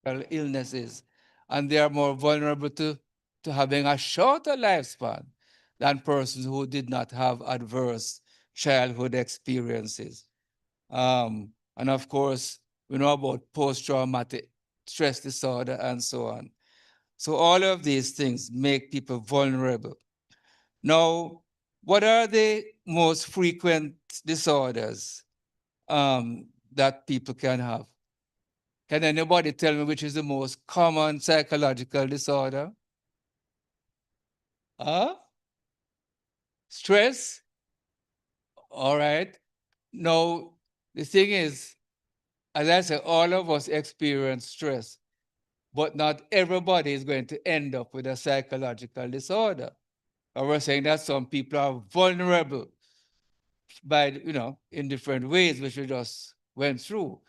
illnesses, and they are more vulnerable to having a shorter lifespan than persons who did not have adverse childhood experiences. And of course, we know about post-traumatic stress disorder and so on. So all of these things make people vulnerable. Now, what are the most frequent disorders that people can have? Can anybody tell me which is the most common psychological disorder? Huh? Stress? All right. Now, the thing is, as I said, all of us experience stress, but not everybody is going to end up with a psychological disorder. Or we're saying that some people are vulnerable by, in different ways, which we just went through.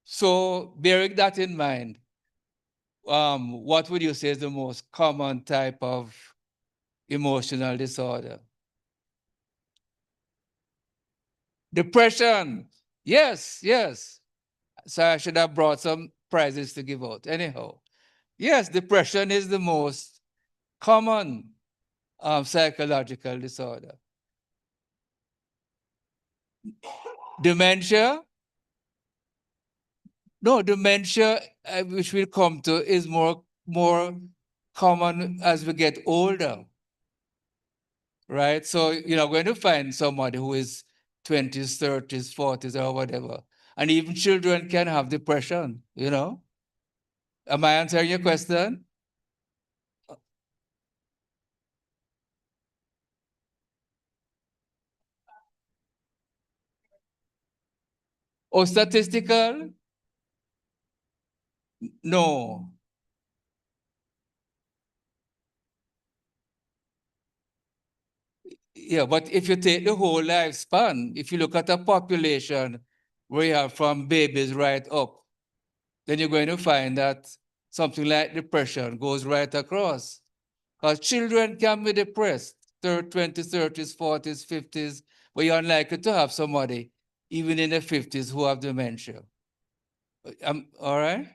So, bearing that in mind, what would you say is the most common type of emotional disorder? Depression. Yes, yes. So I should have brought some prizes to give out. Anyhow, yes, depression is the most common psychological disorder. Dementia? No, dementia, which we'll come to, is more common as we get older, right? So you're not going to find somebody who is 20s, 30s, 40s, or whatever. And even children can have depression. Am I answering your question? Or statistical? No. Yeah, but if you take the whole lifespan, if you look at a population where you have from babies right up, then you're going to find that something like depression goes right across. Because children can be depressed, 20s, 30s, 40s, 50s, but you're unlikely to have somebody, even in the 50s, who have dementia. All right?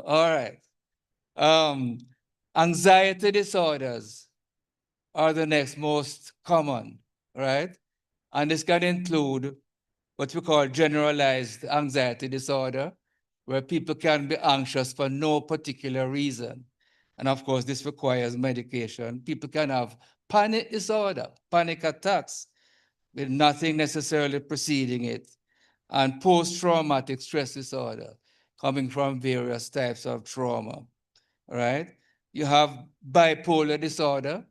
All right. Um, Anxiety disorders are the next most common, right? And this can include what we call generalized anxiety disorder, where people can be anxious for no particular reason. And of course, this requires medication. People can have panic disorder, panic attacks, with nothing necessarily preceding it, and post-traumatic stress disorder, coming from various types of trauma, right? You have bipolar disorder,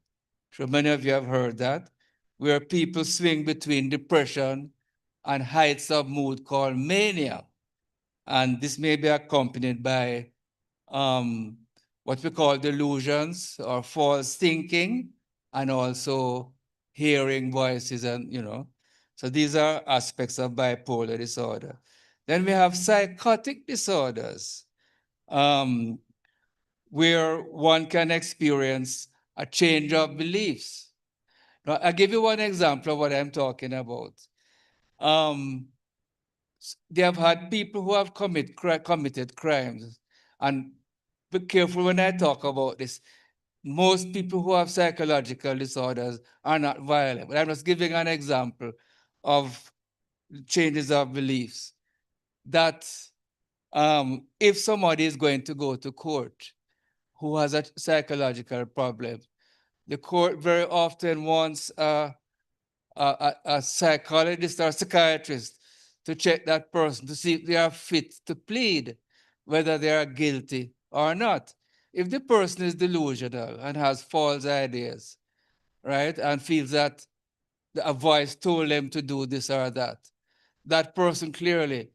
sure many of you have heard that, where people swing between depression and heights of mood called mania. And this may be accompanied by um, what we call delusions or false thinking, and also hearing voices and. So these are aspects of bipolar disorder. Then we have psychotic disorders, um, where one can experience a change of beliefs. Now, I'll give you one example of what I'm talking about. Um, they have had people who have committed crimes. And be careful when I talk about this. Most people who have psychological disorders are not violent. But I'm just giving an example of changes of beliefs. That if somebody is going to go to court who has a psychological problem, the court very often wants a psychologist or psychiatrist to check that person to see if they are fit to plead, whether they are guilty or not. If the person is delusional and has false ideas, right, and feels that a voice told them to do this or that, that person clearly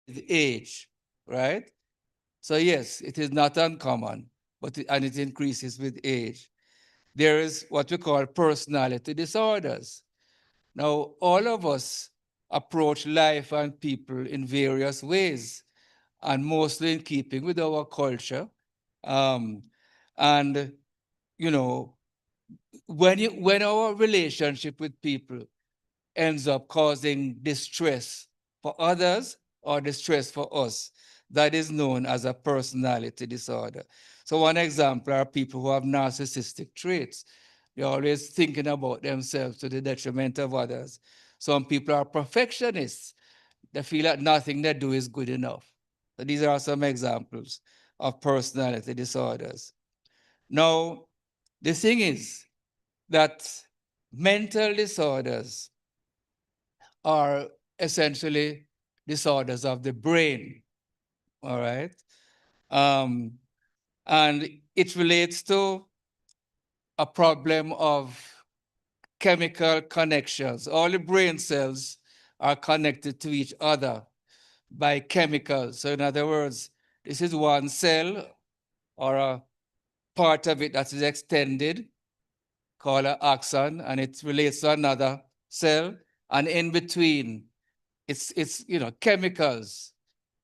with age, right? So yes, it is not uncommon, and it increases with age. There is what we call personality disorders. Now, all of us approach life and people in various ways, and mostly in keeping with our culture. Um, and you know, when our relationship with people ends up causing distress for others or distress for us, that is known as a personality disorder. So one example are people who have narcissistic traits. They're always thinking about themselves to the detriment of others. Some people are perfectionists. They feel that nothing they do is good enough. So these are some examples of personality disorders. Now, the thing is that mental disorders are essentially disorders of the brain, all right? Um, and it relates to a problem of chemical connections. All the brain cells are connected to each other by chemicals. So in other words, this is one cell or a part of it that is extended called an axon, and it relates to another cell. And in between, it's chemicals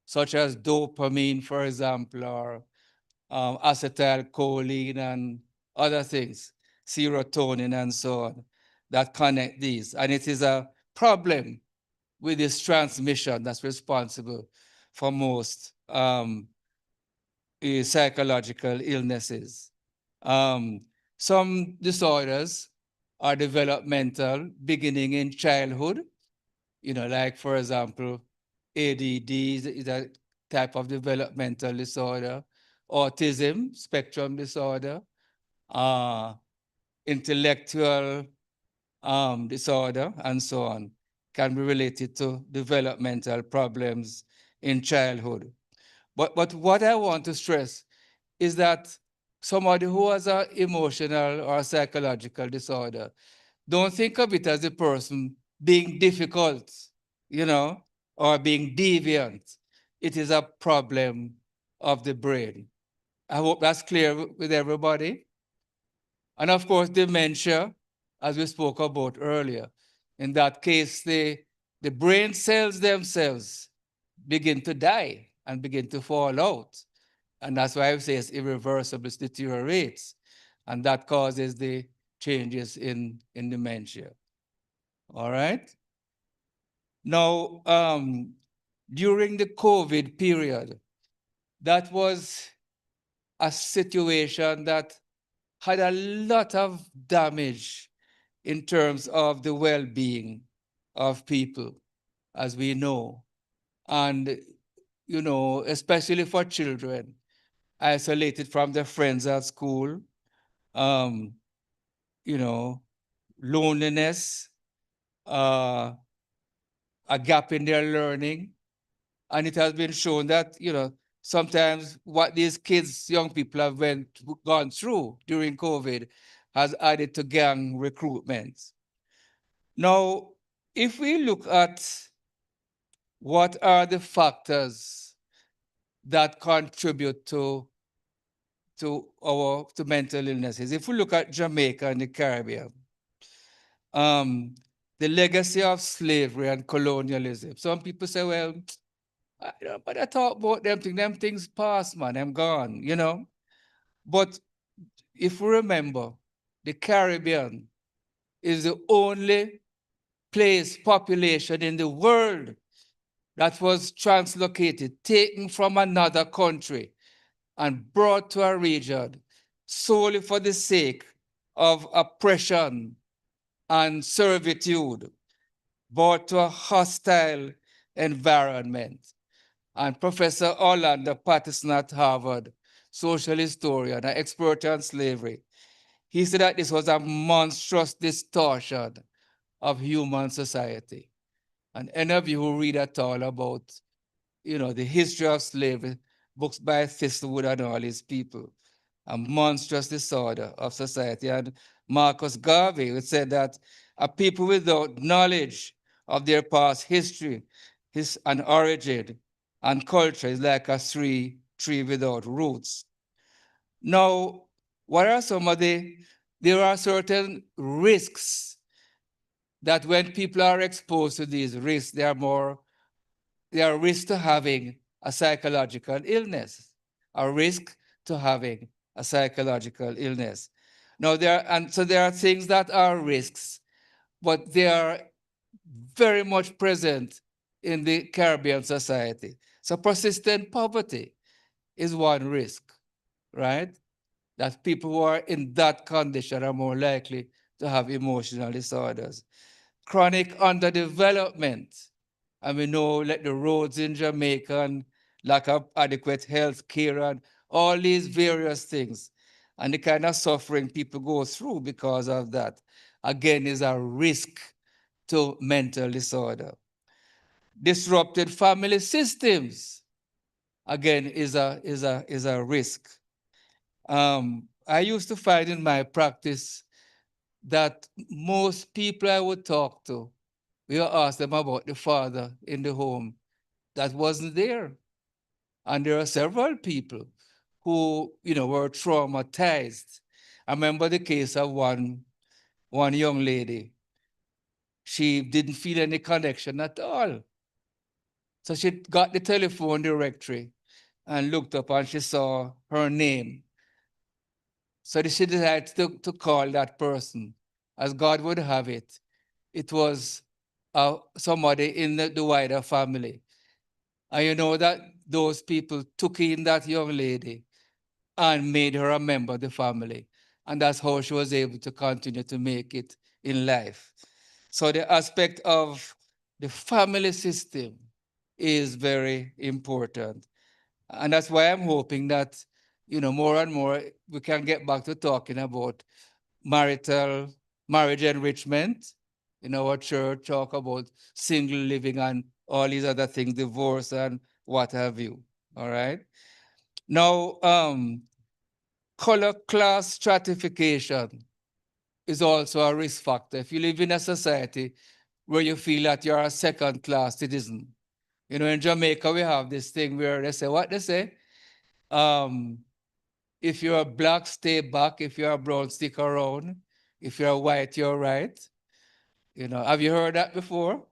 such as dopamine, for example, or acetylcholine and other things, serotonin and so on, that connect these. And it is a problem with this transmission that's responsible for most psychological illnesses. Um, some disorders are developmental, beginning in childhood, like for example, ADD is a type of developmental disorder, autism, spectrum disorder, uh, intellectual disorder, and so on, can be related to developmental problems in childhood. But what I want to stress is that somebody who has an emotional or psychological disorder, don't think of it as a person being difficult, you know, or being deviant. It is a problem of the brain. I hope that's clear with everybody. And of course, dementia, as we spoke about earlier. In that case, the brain cells themselves begin to die and begin to fall out. And that's why I say it's irreversible, it deteriorates. And that causes the changes in dementia. All right? Now, during the COVID period, that was a situation that had a lot of damage in terms of the well-being of people, as we know. And, especially for children, isolated from their friends at school, um, you know, loneliness, uh, a gap in their learning. And it has been shown that, sometimes what these kids, young people have gone through during COVID has added to gang recruitment. Now, if we look at what are the factors that contribute to mental illnesses, if we look at Jamaica and the Caribbean, um, the legacy of slavery and colonialism. Some people say, well, but I talk about them things past, man, them gone. But if we remember, the Caribbean is the only population in the world that was translocated, taken from another country and brought to a region solely for the sake of oppression and servitude, brought to a hostile environment. And Professor Orlando Patterson at Harvard, social historian, an expert on slavery, he said that this was a monstrous distortion of human society. And any of you who read at all about, the history of slavery, books by Thistlewood and all these people, a monstrous disorder of society. And Marcus Garvey would say that a people without knowledge of their past history, and origin, And culture is like a tree without roots. Now, what are some of there are certain risks that when people are exposed to these risks, they are risk to having a psychological illness, a risk to having a psychological illness. Now, there are things that are risks, but they are very much present in the Caribbean society. So persistent poverty is one risk, right? That people who are in that condition are more likely to have emotional disorders. Chronic underdevelopment. And we know like the roads in Jamaica and lack of adequate health care and all these various things. And the kind of suffering people go through because of that, again, is a risk to mental disorder. Disrupted family systems, again, is a risk. I used to find in my practice that most people I would talk to, we would ask them about the father in the home that wasn't there. And there are several people who, were traumatized. I remember the case of one young lady. She didn't feel any connection at all. So she got the telephone directory and looked up and she saw her name. So she decided to call that person. As God would have it, it was somebody in the wider family. And you know that those people took in that young lady and made her a member of the family. And that's how she was able to continue to make it in life. So the aspect of the family system is very important. And that's why I'm hoping that, more and more we can get back to talking about marriage enrichment in our church, talk about single living and all these other things, divorce and what have you. All right. Now, color class stratification is also a risk factor. If you live in a society where you feel that you're a second class citizen, in Jamaica, we have this thing where they say, what they say? Um, if you're black, stay back. If you're brown, stick around. If you're white, you're right. Have you heard that before?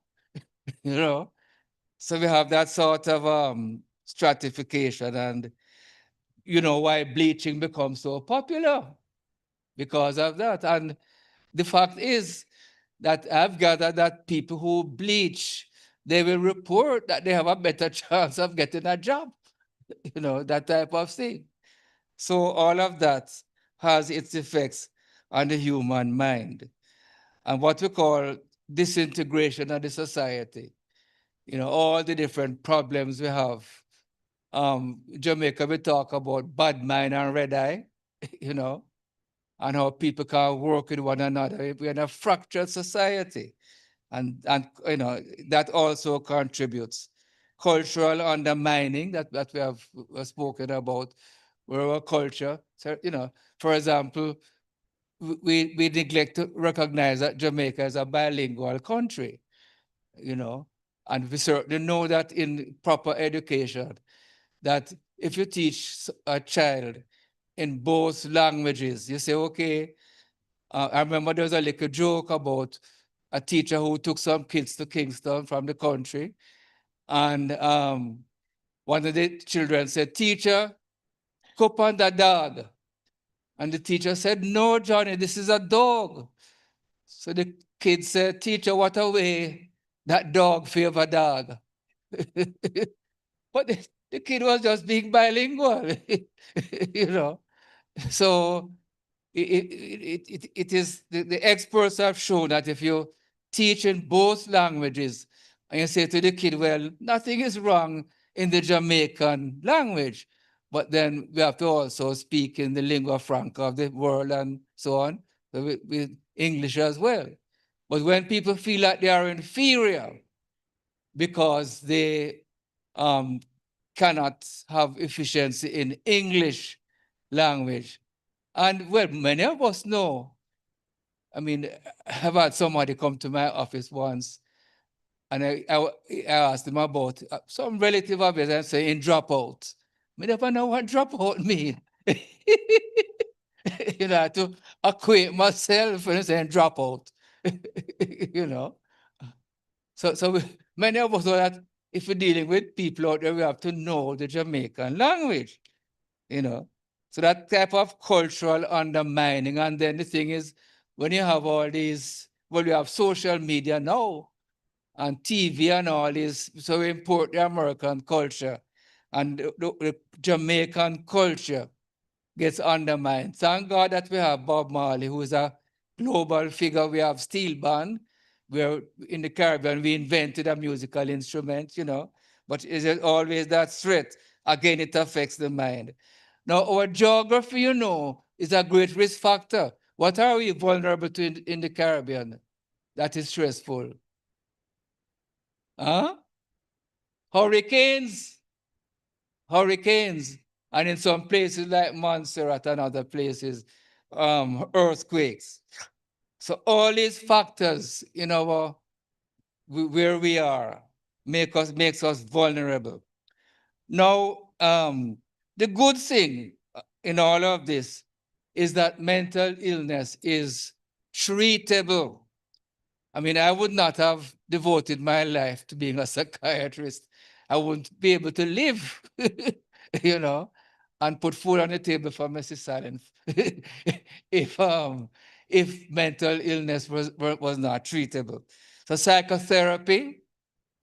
you know, so we have that sort of stratification, and why bleaching becomes so popular because of that. And the fact is that I've gathered that people who bleach, they will report that they have a better chance of getting a job, that type of thing. So all of that has its effects on the human mind. And what we call disintegration of the society, all the different problems we have. Jamaica, we talk about bad mind and red eye, you know, and how people can work with one another. We're in a fractured society. And that also contributes. Cultural undermining that we have spoken about, where our culture, so, for example, we neglect to recognize that Jamaica is a bilingual country, you know, and we certainly know that in proper education, that if you teach a child in both languages, you say, okay, I remember there was a little joke about a teacher who took some kids to Kingston from the country. And one of the children said, teacher, cup on the dog. And the teacher said, no, Johnny, this is a dog. So the kid said, teacher, what a way that dog favor dog. But the kid was just being bilingual, you know. So it is, the experts have shown that if you teach in both languages and you say to the kid, well, nothing is wrong in the Jamaican language, but then we have to also speak in the lingua franca of the world and so on, so with English as well. But when people feel like they are inferior because they um, cannot have efficiency in English language, and well, many of us know. I mean, I've had somebody come to my office once And I asked him about some relative of his and saying drop out. I never know what drop out mean. You know, to acquaint myself and saying drop out. You know. So many of us know that if we're dealing with people out there, we have to know the Jamaican language, you know. So that type of cultural undermining. And then the thing is, when you have all these, well, you have social media now and TV and all this, so we import the American culture and the Jamaican culture gets undermined. Thank God that we have Bob Marley, who is a global figure. We have steel band, where in the Caribbean we invented a musical instrument, you know, but is it always that threat? Again, it affects the mind. Now, our geography, you know, is a great risk factor. What are we vulnerable to in the Caribbean that is stressful? Huh? Hurricanes, hurricanes, and in some places like Montserrat and other places, earthquakes. So all these factors in our where we are makes us vulnerable. Now, the good thing in all of this is that mental illness is treatable. I mean, I would not have devoted my life to being a psychiatrist. I wouldn't be able to live, you know, and put food on the table for Mrs. Silent if if mental illness was not treatable. So psychotherapy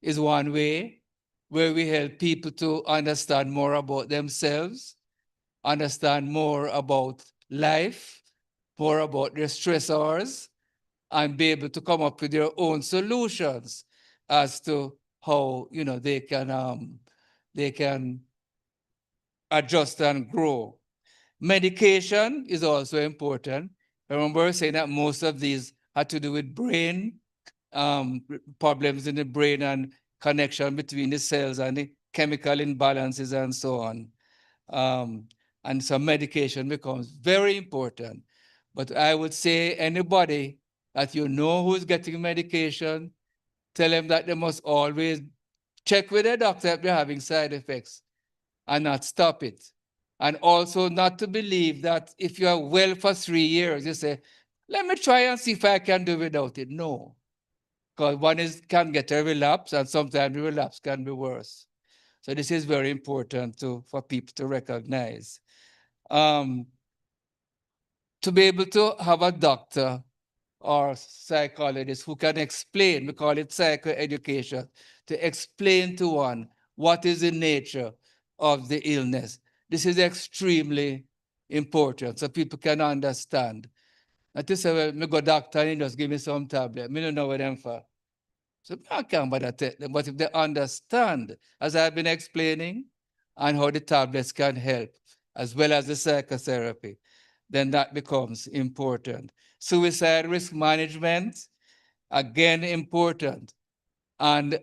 is one way where we help people to understand more about themselves, understand more about life, more about their stressors, and be able to come up with their own solutions as to how they can adjust and grow. Medication is also important. I remember saying that most of these had to do with brain problems in the brain and connection between the cells and the chemical imbalances and so on. And so medication becomes very important. But I would say anybody that you know who's getting medication, tell them that they must always check with their doctor if they're having side effects and not stop it. And also not to believe that if you are well for 3 years, you say, let me try and see if I can do without it. No, because one is can get a relapse and sometimes the relapse can be worse. So this is very important for people to recognize. Um, to be able to have a doctor or psychologist who can explain, we call it psychoeducation, to explain to one what is the nature of the illness. This is extremely important so people can understand. Not to say, well, me go doctor and he just give me some tablet. Me don't know what them for. So I can't bother take them. But if they understand, as I've been explaining, and how the tablets can help, as well as the psychotherapy, then that becomes important. Suicide risk management, again, important. And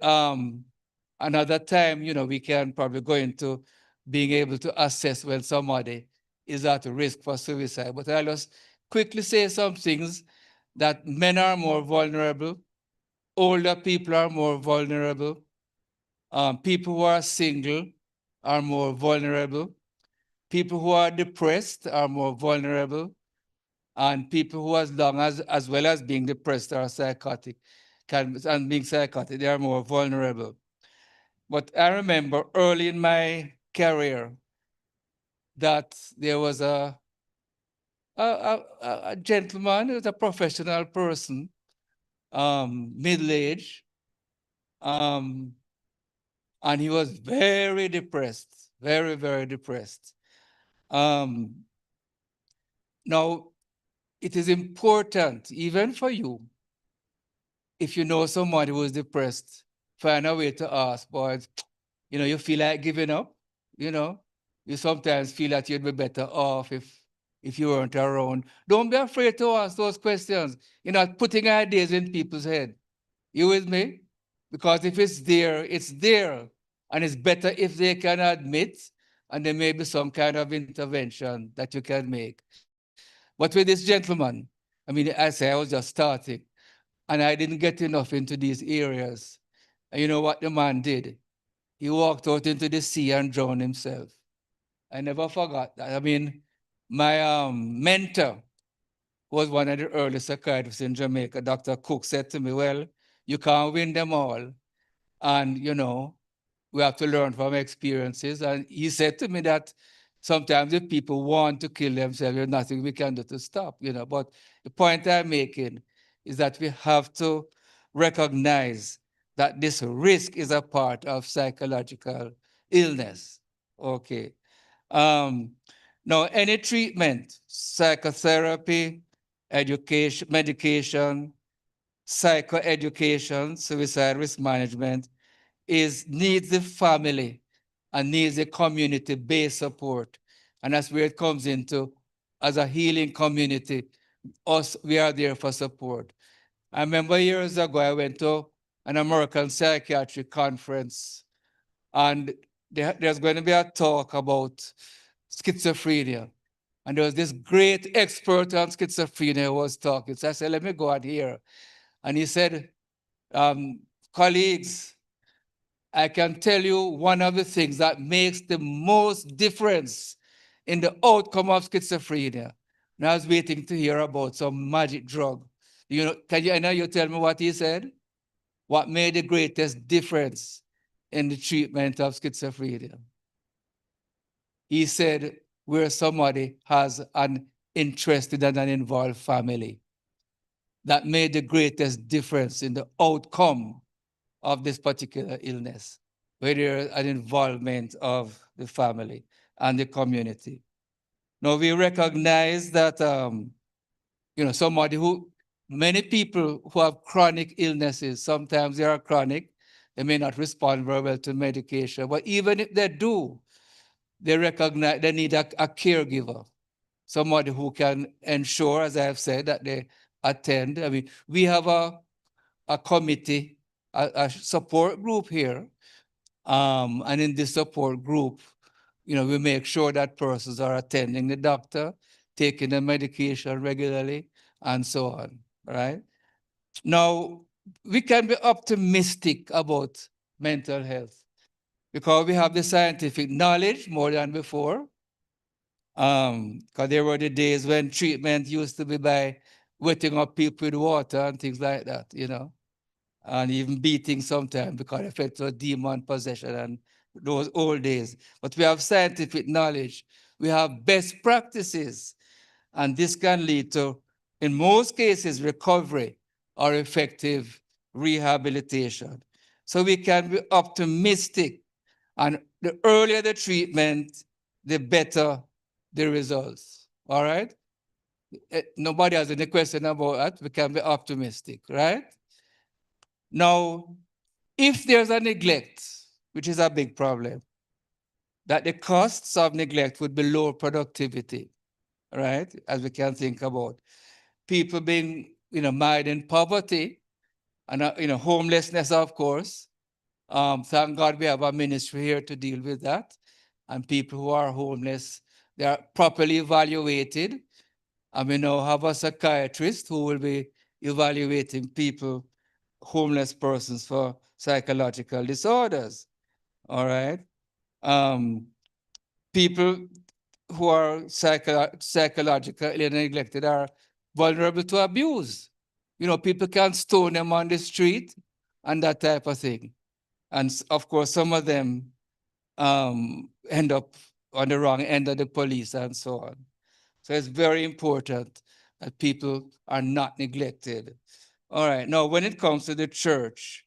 another time, you know, we can probably go into being able to assess when somebody is at risk for suicide. But I'll just quickly say some things that men are more vulnerable, older people are more vulnerable, people who are single are more vulnerable, people who are depressed are more vulnerable, and people who, as well as being depressed or psychotic, and being psychotic, they are more vulnerable. But I remember early in my career that there was a gentleman who was a professional person, middle-aged, um, and he was very depressed, very, very depressed. Um, Now, it is important, even for you, if you know somebody who is depressed, find a way to ask, boys, you know, you feel like giving up, you know, you sometimes feel that you'd be better off if you weren't around. Don't be afraid to ask those questions. You're not putting ideas in people's head. You with me? Because if it's there, it's there. And it's better if they can admit, and there may be some kind of intervention that you can make. But with this gentleman, I mean, I say I was just starting, and I didn't get enough into these areas. And you know what the man did? He walked out into the sea and drowned himself. I never forgot that. I mean, my mentor was one of the early psychiatrists in Jamaica. Dr. Cook said to me, well, you can't win them all. And, we have to learn from experiences. And he said to me that sometimes if people want to kill themselves, there's nothing we can do to stop, But the point I'm making is that we have to recognize that this risk is a part of psychological illness. Okay. Um, Now, any treatment, psychotherapy, education, medication, psychoeducation, suicide risk management, needs the family and needs a community-based support. And that's where it comes into, as a healing community, we are there for support. I remember years ago, I went to an American psychiatric conference, and there's going to be a talk about schizophrenia. And there was this great expert on schizophrenia who was talking. So I said, let me go out here. And he said, colleagues, I can tell you one of the things that makes the most difference in the outcome of schizophrenia. And I was waiting to hear about some magic drug. I know you tell me what he said? What made the greatest difference in the treatment of schizophrenia? He said, where somebody has an interested and an involved family. That made the greatest difference in the outcome of this particular illness, where there's an involvement of the family and the community. Now, we recognize that, many people who have chronic illnesses, sometimes they are chronic, they may not respond very well to medication, but even if they do, they recognize they need a caregiver, somebody who can ensure, as I have said, that they attend. I mean, we have a committee, a support group here. And in this support group, we make sure that persons are attending the doctor, taking the medication regularly, and so on, right? Now, we can be optimistic about mental health because we have the scientific knowledge more than before. Because there were the days when treatment used to be by wetting up people with water and things like that, and even beating sometimes because it felt to demon possession and those old days. But we have scientific knowledge, we have best practices, and this can lead to, in most cases, recovery or effective rehabilitation. So we can be optimistic, and the earlier the treatment, the better the results. All right? Nobody has any question about that. We can be optimistic, right? Now, if there's a neglect, which is a big problem, that the costs of neglect would be low productivity, right? As we can think about. People being, mired in poverty and, homelessness, of course. Thank God we have a ministry here to deal with that. And people who are homeless, they are properly evaluated. And we now have a psychiatrist who will be evaluating people, homeless persons, for psychological disorders. All right. People who are psychologically neglected are vulnerable to abuse. People can stone them on the street and that type of thing. And of course, some of them end up on the wrong end of the police and so on. So it's very important that people are not neglected. All right. Now, when it comes to the church,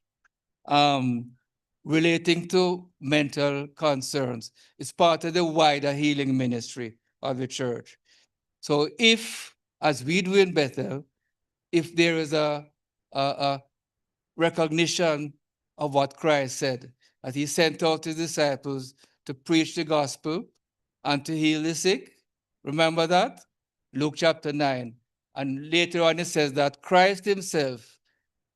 relating to mental concerns, it's part of the wider healing ministry of the church. So if, as we do in Bethel, if there is a recognition of what Christ said, that he sent out his disciples to preach the gospel and to heal the sick. Remember that? Luke chapter 9. And later on it says that Christ himself,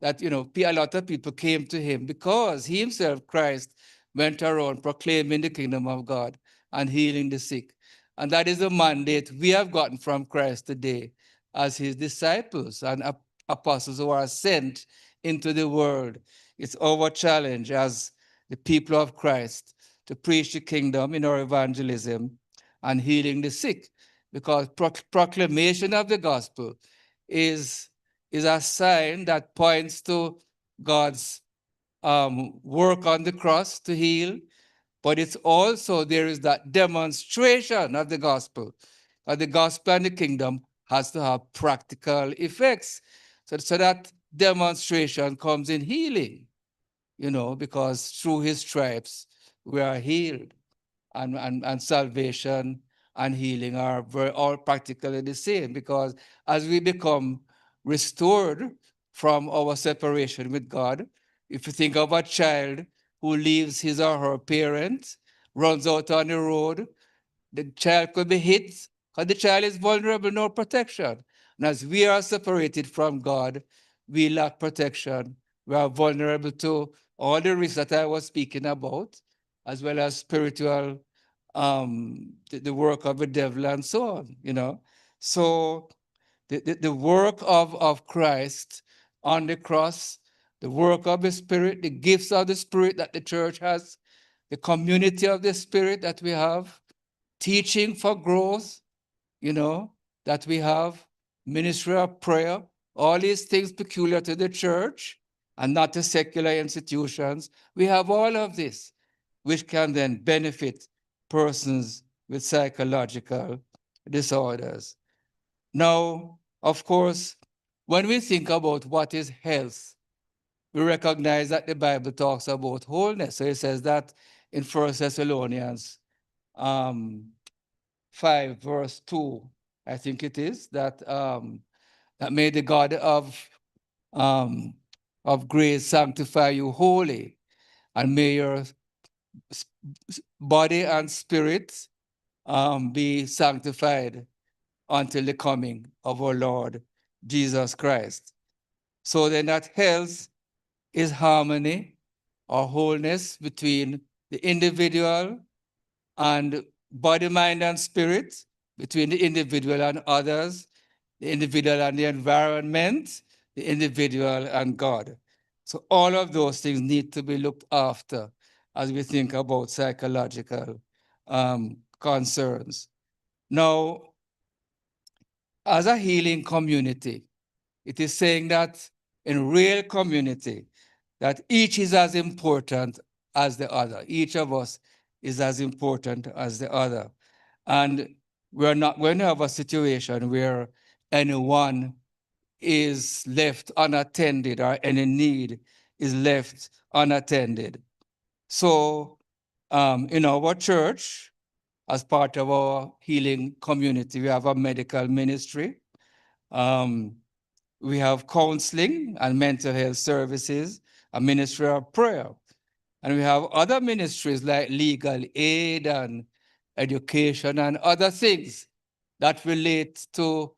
that, a lot of people came to him because he himself, Christ, went around proclaiming the kingdom of God and healing the sick. And that is the mandate we have gotten from Christ today as his disciples and apostles who are sent into the world, It's our challenge as the people of Christ to preach the kingdom in our evangelism and healing the sick, because proclamation of the gospel is, is a sign that points to God's work on the cross to heal, but it's also there is that demonstration of the gospel. The gospel and the kingdom has to have practical effects. So that demonstration comes in healing, because through his stripes we are healed, and salvation and healing are all practically the same, because as we become restored from our separation with God, if you think of a child who leaves his or her parent, runs out on the road, the child could be hit because the child is vulnerable, no protection. And as we are separated from God, we lack protection. We are vulnerable to all the risks that I was speaking about, as well as spiritual, the work of the devil and so on. So the work of Christ on the cross, the work of the Spirit, the gifts of the Spirit that the church has, the community of the Spirit that we have, teaching for growth, that we have, ministry of prayer, all these things peculiar to the church and not to secular institutions. We have all of this, which can then benefit persons with psychological disorders. Now, of course, when we think about what is health, we recognize that the Bible talks about wholeness. So it says that in 1 Thessalonians um, 5, verse 2, I think it is, that may the God um, of grace sanctify you wholly, and may your body and spirit be sanctified until the coming of our Lord Jesus Christ. So then that health is harmony or wholeness between the individual and body, mind, and spirit, between the individual and others, the individual and the environment, the individual and God. So all of those things need to be looked after as we think about psychological concerns. Now, as a healing community, it is saying that in real community, that each is as important as the other. Each of us is as important as the other. And we're not going to have a situation where anyone is left unattended or any need is left unattended. So in our church, as part of our healing community, we have a medical ministry. We have counseling and mental health services, a ministry of prayer. And we have other ministries like legal aid and education and other things that relate to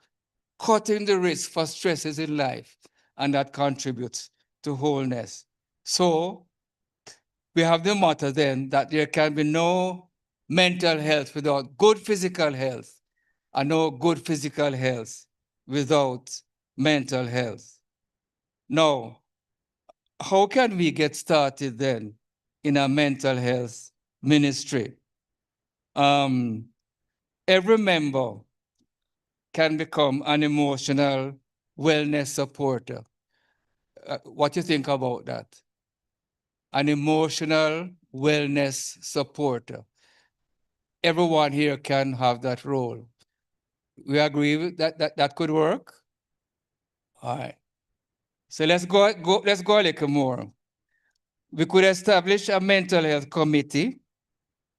cutting the risk for stresses in life, and that contributes to wholeness. So we have the motto then that there can be no mental health without good physical health, and no good physical health without mental health. Now, how can we get started then in a mental health ministry? Every member can become an emotional wellness supporter. What do you think about that? An emotional wellness supporter. Everyone here can have that role. We agree with that, that could work? All right. So let's go a little more. We could establish a mental health committee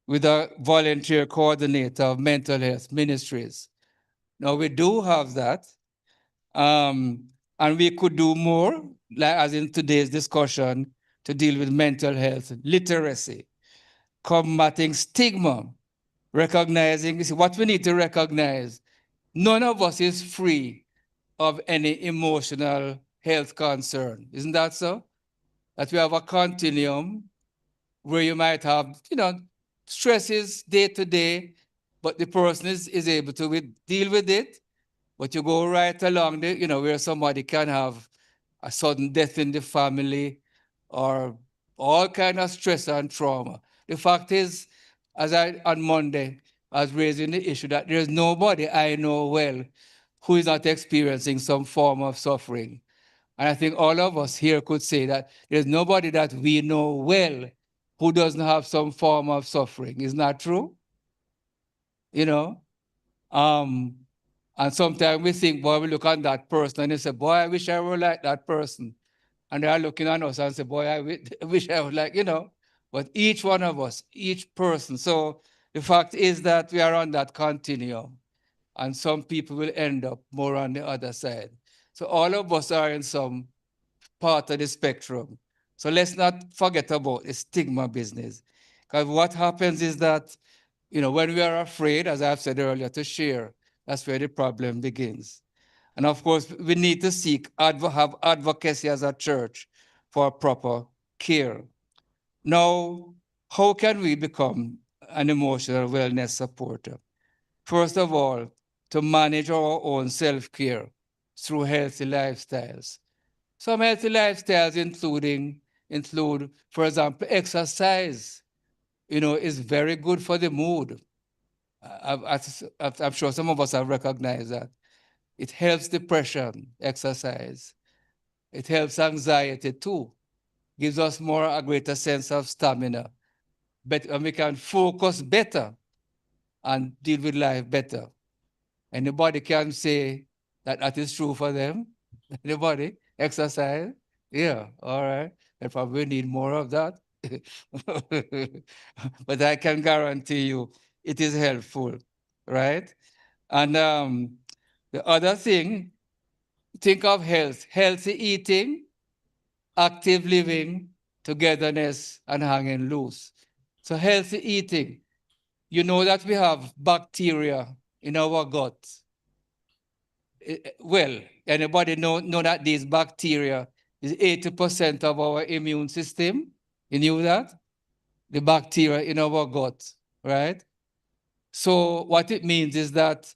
with a volunteer coordinator of mental health ministries. Now we do have that. And we could do more, like as in today's discussion, to deal with mental health literacy, combating stigma, recognizing, see, what we need to recognize, none of us is free of any emotional health concern. Isn't that so? That we have a continuum where you might have, stresses day to day, but the person is able to deal with it. But you go right along the, where somebody can have a sudden death in the family, or all kind of stress and trauma. The fact is, as I on Monday, I was raising the issue that there's nobody I know well who is not experiencing some form of suffering. And I think all of us here could say that there's nobody that we know well who doesn't have some form of suffering. Isn't that true? You know? Um, and sometimes we think, boy, we look at that person and they say, boy, I wish I were like that person. And they are looking at us and say, boy, I wish I was like, but each one of us, each person. So the fact is that we are on that continuum, and some people will end up more on the other side. So all of us are in some part of the spectrum. So let's not forget about the stigma business. Because what happens is that, when we are afraid, as I've said earlier, to share, that's where the problem begins. And of course, we need to have advocacy as a church for proper care. Now, how can we become an emotional wellness supporter? First of all, to manage our own self-care through healthy lifestyles. Some healthy lifestyles include, for example, exercise. Is very good for the mood. I'm sure some of us have recognized that. It helps depression, exercise. It helps anxiety too. Gives us a greater sense of stamina. And we can focus better and deal with life better. Anybody can say that that is true for them? Anybody? Exercise? Yeah, all right. They probably need more of that. But I can guarantee you it is helpful, right? And the other thing, think of health, healthy eating, active living, togetherness, and hanging loose. So healthy eating, you know that we have bacteria in our gut. Well, anybody know that these bacteria is 80% of our immune system? You knew that? The bacteria in our gut, right? So what it means is that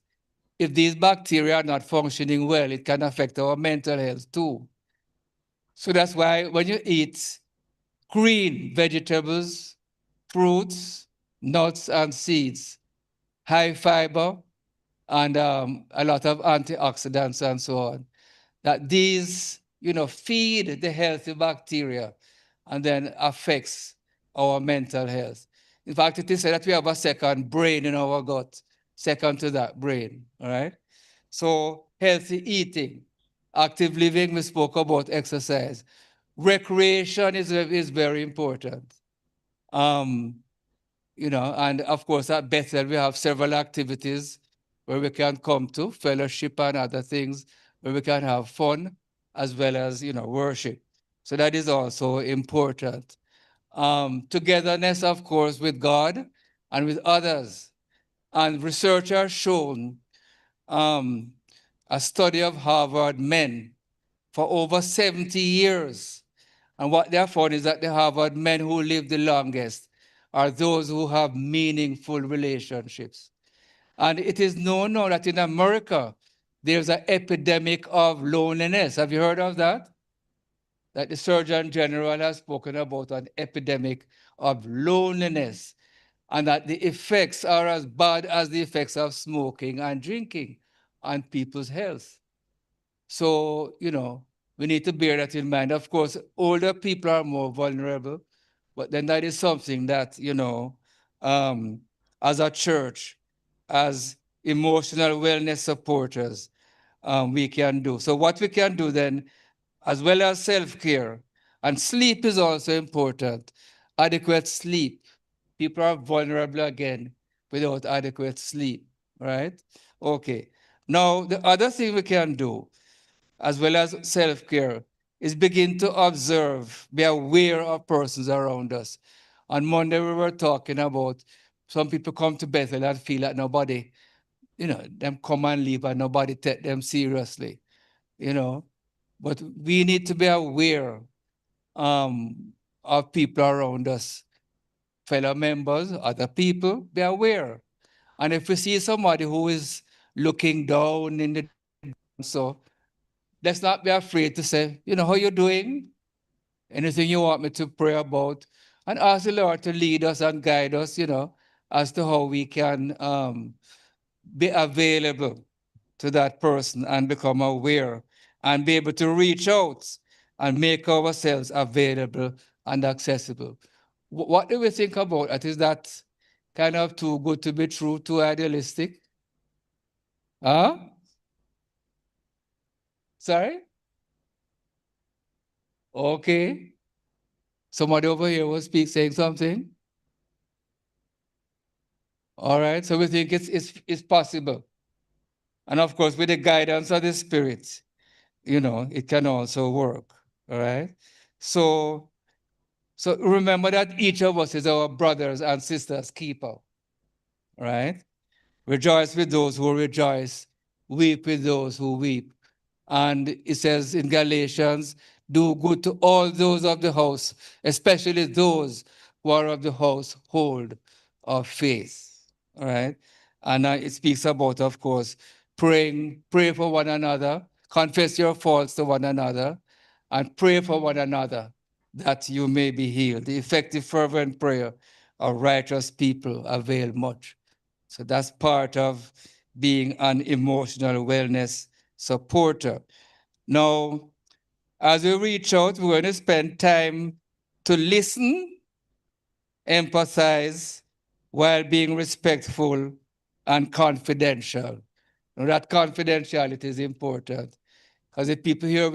if these bacteria are not functioning well, it can affect our mental health too. So that's why when you eat green vegetables, fruits, nuts, and seeds, high fiber, and a lot of antioxidants and so on, that these, feed the healthy bacteria and then affects our mental health. In fact, it is said that we have a second brain in our gut, second to that brain, all right? So healthy eating, active living, we spoke about exercise. Recreation is very important. Um, and of course at Bethel we have several activities where we can come to, fellowship and other things, where we can have fun as well as, worship. So that is also important. Togetherness, of course, with God and with others. And research has shown um, a study of Harvard men for over 70 years. And what they have found is that the Harvard men who live the longest are those who have meaningful relationships. And it is known now that in America, there's an epidemic of loneliness. Have you heard of that? That the Surgeon General has spoken about an epidemic of loneliness, and that the effects are as bad as the effects of smoking and drinking on people's health. So, we need to bear that in mind. Of course, older people are more vulnerable, but then that is something that, as a church, as emotional wellness supporters, we can do. So what we can do then, as well as self-care, and sleep is also important. Adequate sleep. People are vulnerable again without adequate sleep, right? Okay. Now, the other thing we can do, as well as self-care, is begin to observe, be aware of persons around us. On Monday, we were talking about some people come to Bethel and feel like nobody, them come and leave and nobody take them seriously, But we need to be aware of people around us, fellow members, other people, be aware. And if we see somebody who is looking down in the so let's not be afraid to say, how you doing? Anything you want me to pray about, and ask the Lord to lead us and guide us, as to how we can be available to that person and become aware and be able to reach out and make ourselves available and accessible. What do we think about it? Is that kind of too good to be true, too idealistic? Huh? Sorry? Okay. Somebody over here will speak saying something. All right. So we think it's possible. And of course, with the guidance of the Spirit, it can also work. All right. So remember that each of us is our brothers and sisters keeper. Right? Rejoice with those who rejoice, weep with those who weep. And it says in Galatians, do good to all those of the house, especially those who are of the household of faith. All right. And it speaks about, of course, pray for one another, confess your faults to one another, and pray for one another that you may be healed. The effective, fervent prayer of righteous people avail much. So that's part of being an emotional wellness supporter. Now, as we reach out, we're going to spend time to listen, empathize, while being respectful and confidential. Now, that confidentiality is important because if people here,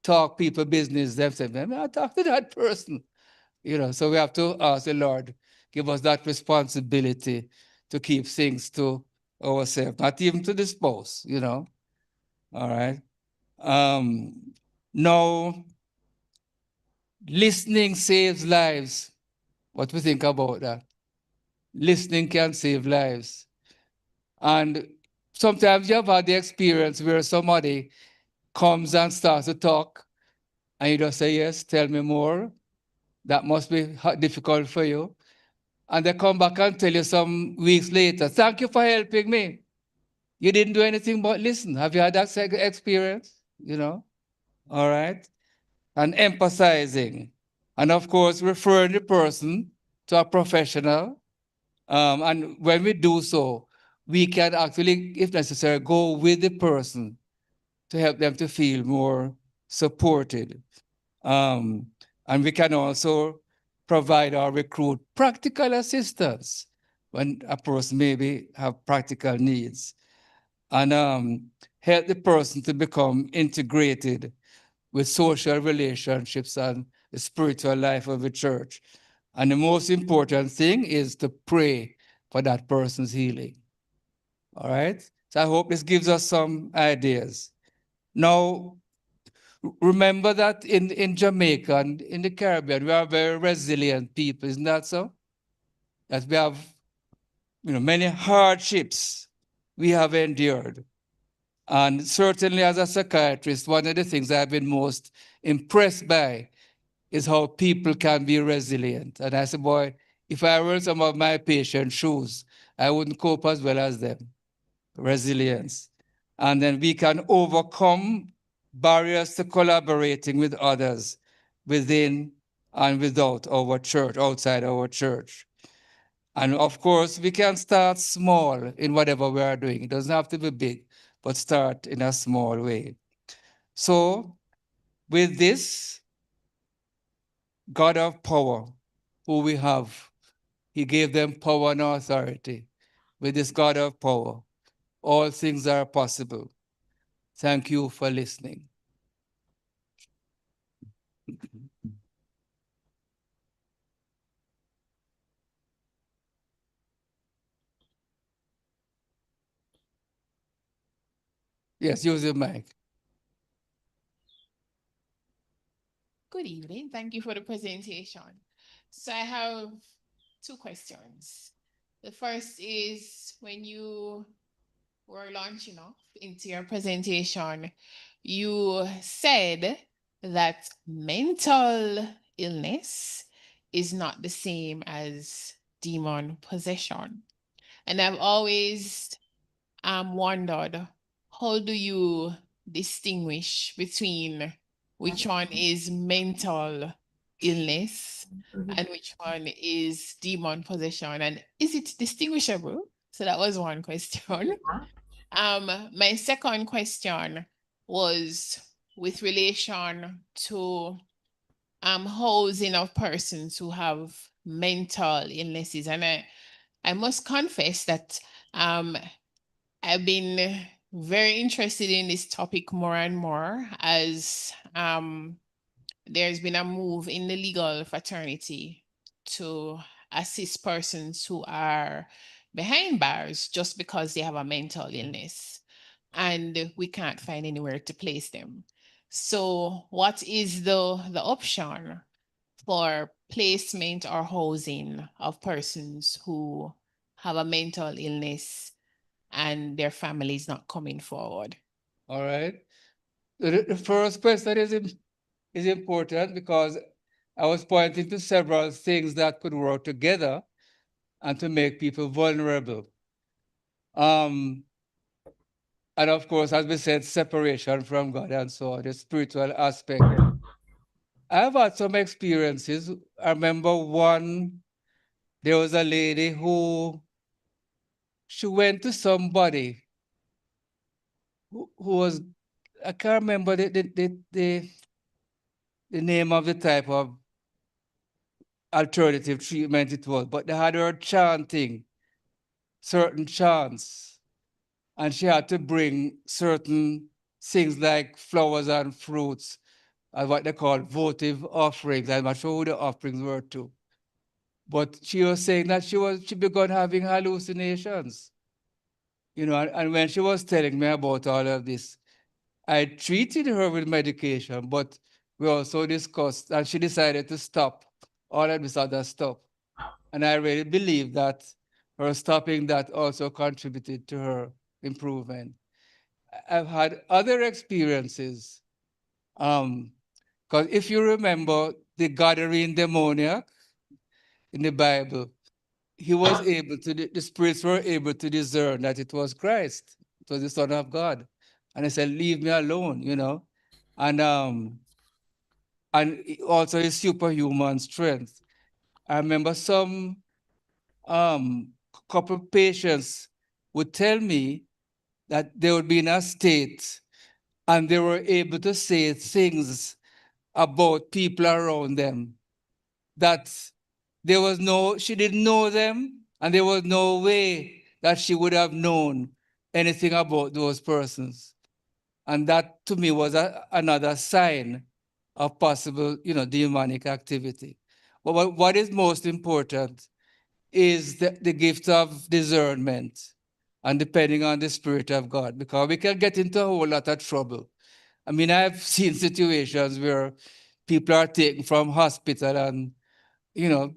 talk people business, them say, "Man, I talk to that person." So we have to ask the Lord, give us that responsibility to keep things to ourselves, not even to the spouse, All right. Now, listening saves lives. What we think about that? Listening can save lives. And sometimes you have had the experience where somebody comes and starts to talk, and you just say, yes, tell me more. That must be difficult for you. And they come back and tell you some weeks later, thank you for helping me. You didn't do anything but listen. Have you had that experience? All right. And emphasizing. And of course, referring the person to a professional. And when we do so, we can actually, if necessary, go with the person to help them to feel more supported. And we can also provide or recruit practical assistance when a person maybe have practical needs, and help the person to become integrated with social relationships and the spiritual life of the church. And the most important thing is to pray for that person's healing. All right? So I hope this gives us some ideas. Now, remember that in Jamaica and in the Caribbean, we are very resilient people, isn't that so? That we have many hardships we have endured. And certainly as a psychiatrist, one of the things I've been most impressed by is how people can be resilient. And I said, boy, if I were in some of my patients' shoes, I wouldn't cope as well as them. Resilience. And then we can overcome barriers to collaborating with others within and without our church, outside our church. And of course, we can start small in whatever we are doing. It doesn't have to be big, but start in a small way. So, with this God of power, who we have, He gave them power and authority. With this God of power, all things are possible. Thank you for listening. Yes, use your mic. Good evening. Thank you for the presentation. So I have two questions. The first is when you were launching off into your presentation, you said that mental illness is not the same as demon possession. And I've always wondered, how do you distinguish between which one is mental illness, and which one is demon possession, and is it distinguishable? So that was one question. My second question was with relation to housing of persons who have mental illnesses. And I must confess that I've been very interested in this topic more and more as there's been a move in the legal fraternity to assist persons who are behind bars just because they have a mental illness and we can't find anywhere to place them. So, what is the option for placement or housing of persons who have a mental illness and their family is not coming forward? All right. The first question is important because I was pointing to several things that could work together and to make people vulnerable. Um, and of course, as we said, separation from God and so on, the spiritual aspect. I've had some experiences. I remember one, there was a lady who she went to somebody who was, I can't remember the name of the type of alternative treatment it was, but they had her chanting certain chants, and she had to bring certain things like flowers and fruits, and what they call votive offerings. I'm not sure who the offerings were to, but she was saying that she began having hallucinations, and when she was telling me about all of this, I treated her with medication, but we also discussed, and she decided to stop all of this other stuff. And I really believe that her stopping that also contributed to her improvement. I've had other experiences. Because if you remember the Gadarene demoniac in the Bible, he was able to, the spirits were able to discern that it was Christ, it was the Son of God. And he said, leave me alone. And also his superhuman strength. I remember some couple patients would tell me that they would be in a state and they were able to say things about people around them that she didn't know them, and there was no way that she would have known anything about those persons. And that to me was another sign of possible, demonic activity. But what is most important is the gift of discernment and depending on the Spirit of God, because we can get into a whole lot of trouble. I mean, I've seen situations where people are taken from hospital and, you know,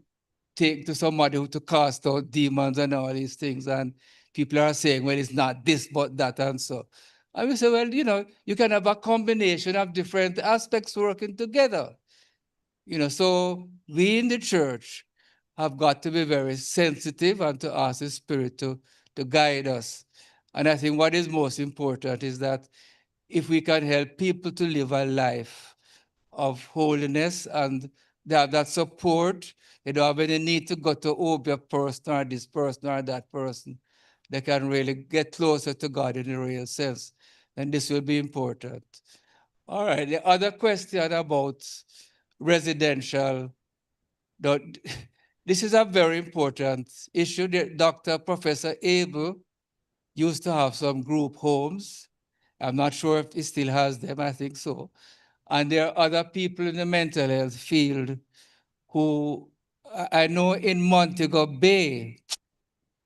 taken to somebody to cast out demons and all these things. And people are saying, well, it's not this, but that, and so. And we say, well, you can have a combination of different aspects working together. So we in the church have got to be very sensitive and to ask the Spirit to guide us. And I think what is most important is that if we can help people to live a life of holiness and they have that support, they don't have any need to go to Obi person or this person or that person. They can really get closer to God in a real sense. And this will be important. All right, the other question about residential, this is a very important issue. Dr. Professor Abel used to have some group homes. I'm not sure if he still has them, I think so. And there are other people in the mental health field who I know in Montego Bay.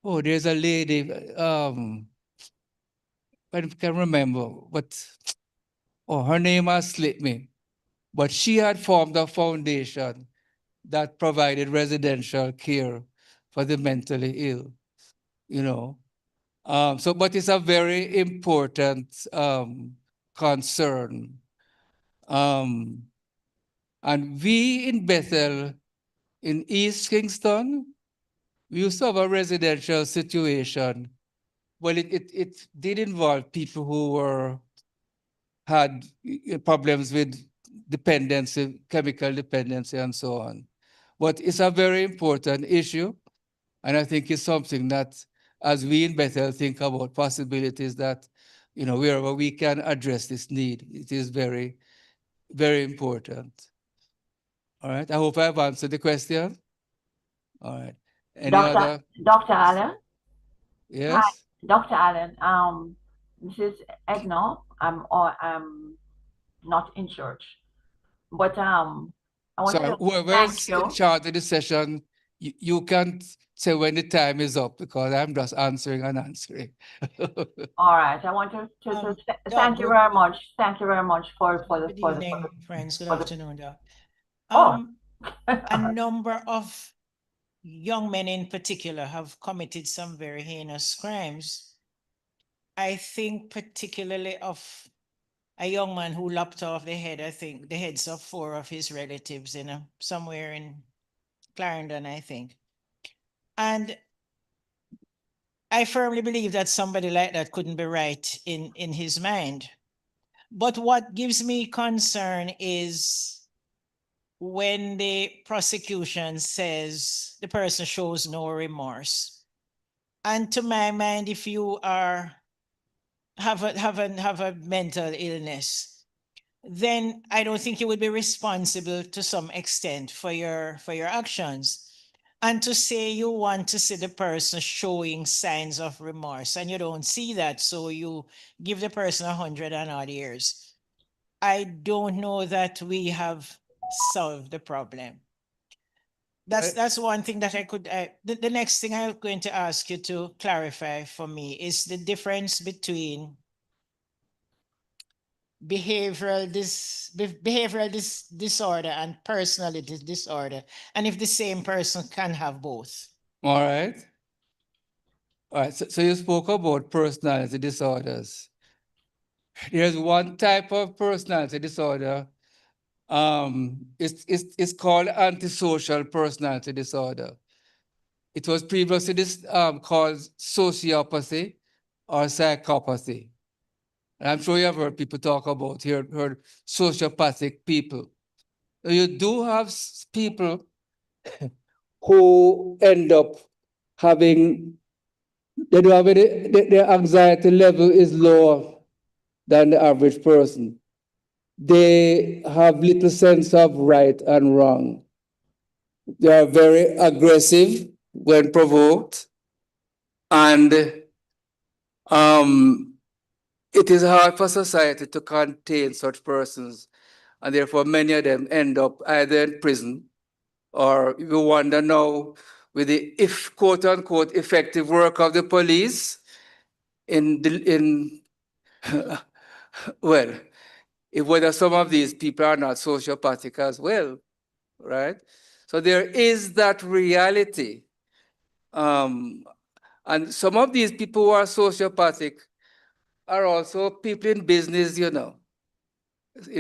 Oh, there's a lady, I can't remember, but her name has slipped me. But she had formed a foundation that provided residential care for the mentally ill, you know. But it's a very important concern. Um, and we in Bethel, in East Kingston, we used to have a residential situation. Well, it did involve people who had problems with dependency, chemical dependency, and so on. But it's a very important issue, and I think it's something that, as we in Bethel think about possibilities that, wherever we can address this need, it is very, very important. All right. I hope I've answered the question. All right. Any Dr. other? Dr. Allen. Hi, Yes. Dr. Allen. This is Edna. I'm not in church, but I want So to thank whoever's in you. charge of the session, you can't say when the time is up because I'm just answering and answering. All right, I want to Doc, thank you very much. Thank you very much for the good for the evening, friends. Good for the afternoon, Doc. oh. A number of young men in particular have committed some very heinous crimes. I think particularly of a young man who lopped off the head, I think, the heads of 4 of his relatives in somewhere in Clarendon, I think. And I firmly believe that somebody like that couldn't be right in his mind. But what gives me concern is when the prosecution says the person shows no remorse. And to my mind, if you have a mental illness, then I don't think you would be responsible to some extent for your actions. And to say you want to see the person showing signs of remorse and you don't see that, so you give the person 100 and odd years. I don't know that we have solved the problem. That's one thing that I could. The next thing I'm going to ask you to clarify for me is the difference between behavioral disorder and personality disorder, and if the same person can have both. All right. All right. So you spoke about personality disorders. There's one type of personality disorder. It's called antisocial personality disorder. It was previously called sociopathy or psychopathy. And I'm sure you have heard people talk about, heard sociopathic people. You do have people who end up having, they do have their anxiety level is lower than the average person. They have little sense of right and wrong. They are very aggressive when provoked, and it is hard for society to contain such persons, and therefore many of them end up either in prison or you wonder now with the if quote unquote effective work of the police in well, if whether some of these people are not sociopathic as well, right? So there is that reality. And some of these people who are sociopathic are also people in business, in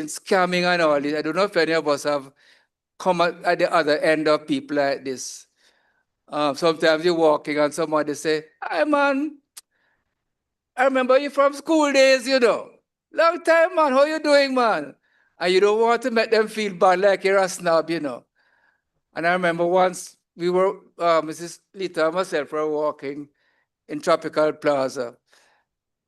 scamming and all this. I don't know if any of us have come at the other end of people like this. Sometimes you're walking and somebody say, "Hi man, I remember you from school days, Long time, man. How you doing, man?" And you don't want to make them feel bad like you're a snob. And I remember once we were, Mrs. Lita and myself were walking in Tropical Plaza.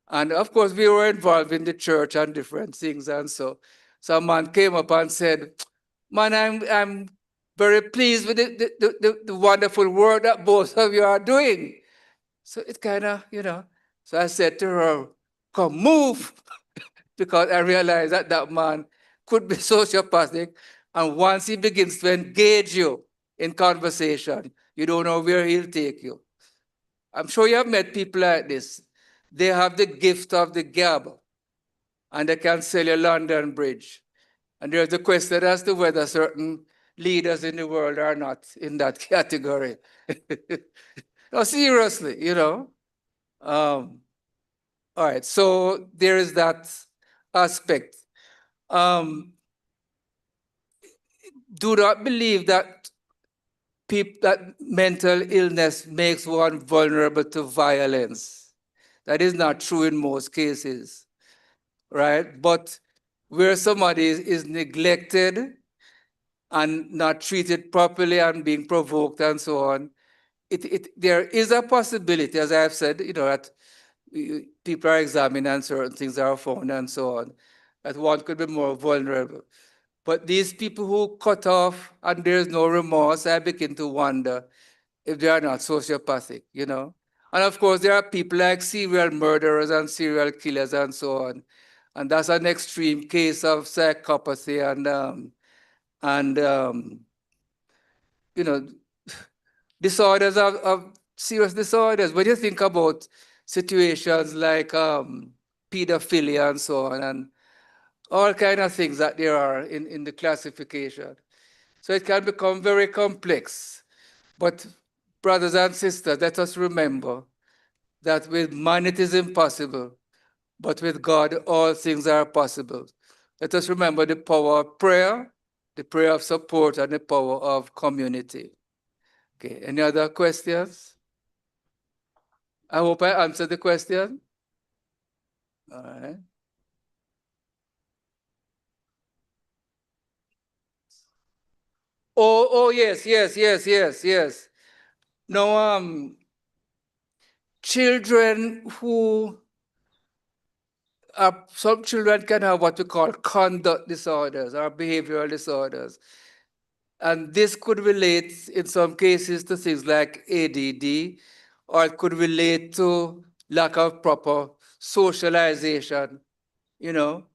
And of course, we were involved in the church and different things. And so some man came up and said, "Man, I'm very pleased with the wonderful work that both of you are doing." So it kind of, So I said to her, "Come, move," because I realized that that man could be sociopathic. And once he begins to engage you in conversation, you don't know where he'll take you. I'm sure you have met people like this. They have the gift of the gab, and they can sell you London Bridge. And there's a question as to whether certain leaders in the world are not in that category. No, seriously. All right, so there is that aspect. Do not believe that mental illness makes one vulnerable to violence. That is not true in most cases, right? But where somebody is neglected and not treated properly and being provoked and so on, there is a possibility, as I've said, that people are examined and certain things are found and so on, that one could be more vulnerable. But these people who cut off and there's no remorse, I begin to wonder if they are not sociopathic. And of course, there are people like serial murderers and serial killers and so on. And that's an extreme case of psychopathy and you know, disorders of serious disorders. When you think about situations like pedophilia and so on, and all kind of things that there are in the classification. So it can become very complex. But brothers and sisters, let us remember that with man it is impossible, but with God all things are possible. Let us remember the power of prayer, the prayer of support, and the power of community. Okay, any other questions? I hope I answered the question. All right. Oh, yes. Now, children who some children can have what we call conduct disorders or behavioral disorders. And this could relate in some cases to things like ADD, or it could relate to lack of proper socialization, you know,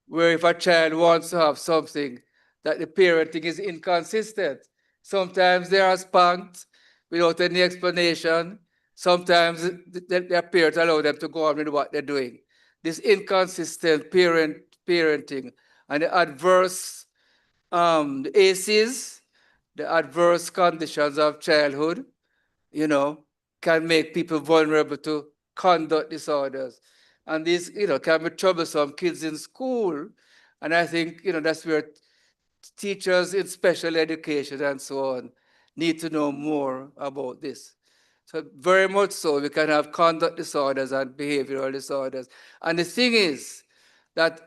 where if a child wants to have something, that the parenting is inconsistent. Sometimes they are spanked without any explanation. Sometimes their parents allow them to go on with what they're doing. This inconsistent parenting and the adverse the ACEs, the adverse conditions of childhood, you know, can make people vulnerable to conduct disorders. And these, can be troublesome kids in school. And I think, that's where teachers in special education and so on need to know more about this. So very much so, we can have conduct disorders and behavioral disorders. And the thing is that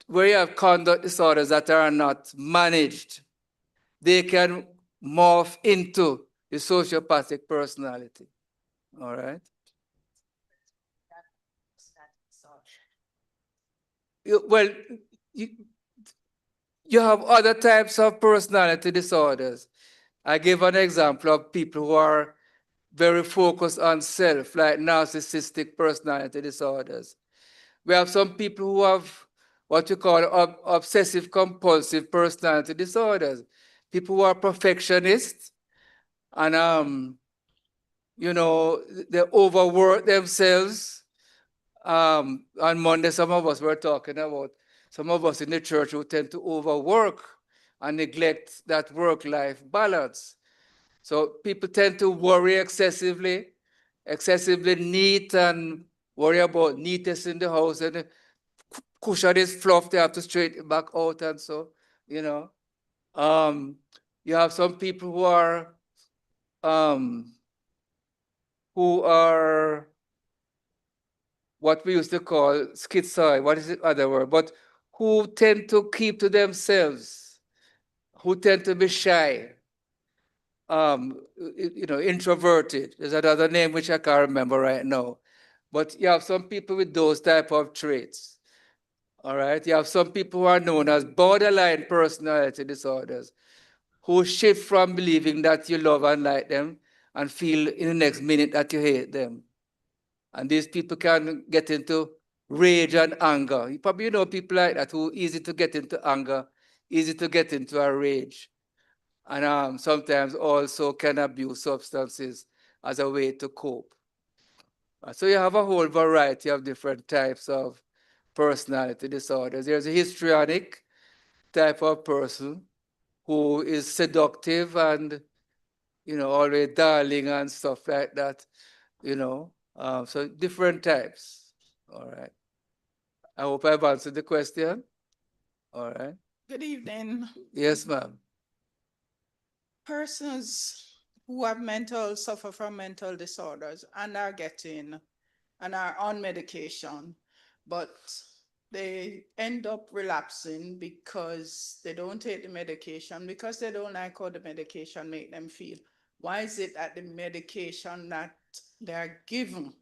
where you have conduct disorders that are not managed, they can morph into the sociopathic personality. All right. Well, you, you have other types of personality disorders. I gave an example of people who are very focused on self, like narcissistic personality disorders. We have some people who have what you call obsessive compulsive personality disorders. People who are perfectionists and they overwork themselves. On Monday, some of us were talking about some of us in the church who tend to overwork and neglect that work-life balance. So people tend to worry excessively neat and worry about neatness in the house, and the cushion is fluff, they have to straighten it back out and so, you know. You have some people um, who are what we used to call schizoid, what is the other word, but who tend to keep to themselves, who tend to be shy, introverted. There's another name which I can't remember right now. But you have some people with those type of traits. All right. You have some people who are known as borderline personality disorders, who shift from believing that you love and like them and feel in the next minute that you hate them. And these people can get into rage and anger. You probably know people like that who easy to get into anger, easy to get into a rage, and sometimes also can abuse substances as a way to cope. So you have a whole variety of different types of personality disorders. There's a histrionic type of person who is seductive and, always darling and stuff like that, so different types. All right. I hope I've answered the question. All right. Good evening. Yes, ma'am. Persons who have suffer from mental disorders and are on medication, but they end up relapsing because they don't take the medication, because they don't like how the medication make them feel. Why is it that the medication that they're given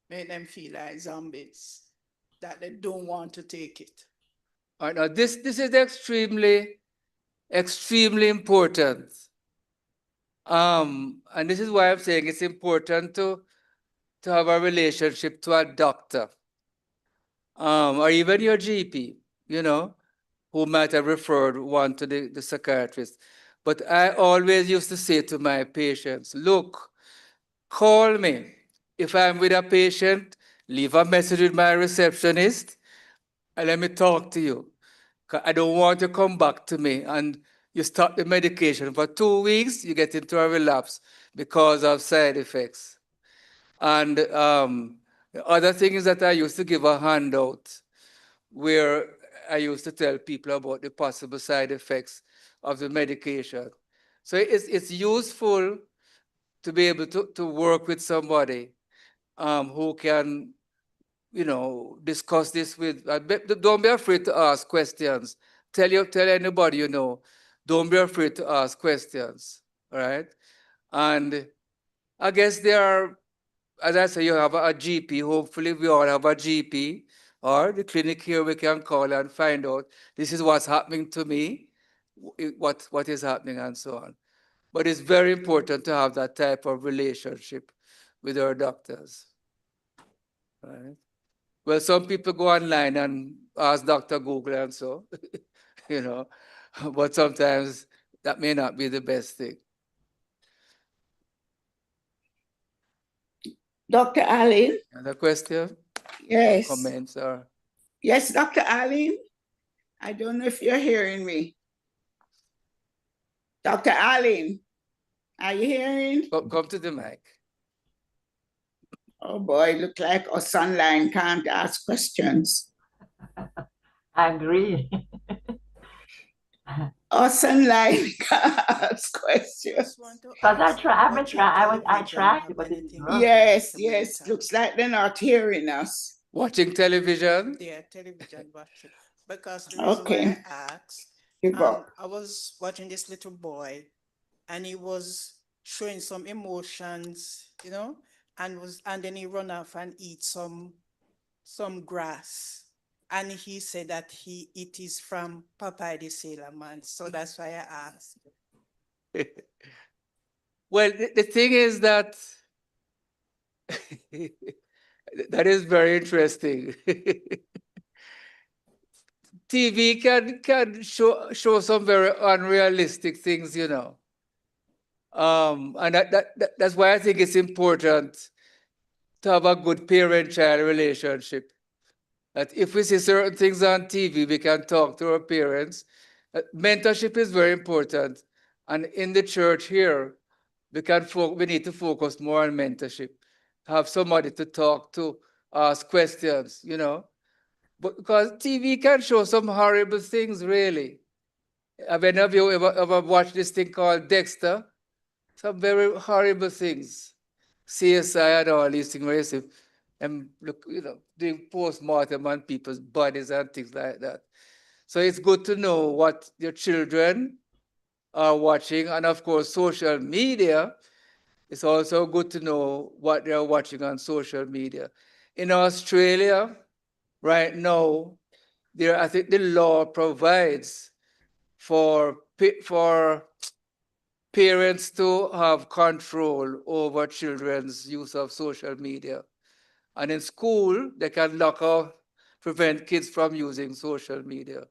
make them feel like zombies, that they don't want to take it? All right, now this is extremely important. And this is why I'm saying it's important to have a relationship to a doctor, or even your GP, who might have referred one to the psychiatrist. But I always used to say to my patients, look, call me. If I'm with a patient, leave a message with my receptionist and let me talk to you. 'Cause I don't want to come back to me and you stop the medication for 2 weeks, you get into a relapse because of side effects. And the other thing is that I used to give a handout where I used to tell people about the possible side effects of the medication. So it's useful to be able to work with somebody who can, discuss this with. Don't be afraid to ask questions. Tell anybody you know. Don't be afraid to ask questions. All right. And I guess there are, as I say, you have a GP. Hopefully, we all have a GP or the clinic here. We can call and find out this is what's happening to me, what is happening, and so on. But it's very important to have that type of relationship with our doctors. Right? Well, some people go online and ask Dr. Google and so, you know, but sometimes that may not be the best thing. Dr. Allen? Another question? Yes. Or comments or? Yes, Dr. Allen? I don't know if you're hearing me. Dr. Allen, are you hearing? Come to the mic. Oh boy, look like us online can't ask questions. I agree. Us online can't ask questions. Because I tried, but it didn't work. Yes, looks like they're not hearing us. Watching television? Yeah, television watching. Because the reason why I asked, I was watching this little boy and he was showing some emotions, and then he run off and eat some grass. And he said that it is from Popeye the Sailor Man. So that's why I asked. Well, the thing is that that is very interesting. TV can show some very unrealistic things, and that's why I think it's important to have a good parent-child relationship. That if we see certain things on TV, we can talk to our parents. Mentorship is very important, and in the church here, we need to focus more on mentorship. Have somebody to talk to, ask questions, But because TV can show some horrible things, really. Have any of you ever watched this thing called Dexter? Some very horrible things. CSI and all these things where you see and look, doing post-mortem on people's bodies and things like that. So it's good to know what your children are watching. And of course, social media, it's also good to know what they're watching on social media. In Australia, right now, I think the law provides for parents to have control over children's use of social media. And in school, they can lock off, prevent kids from using social media.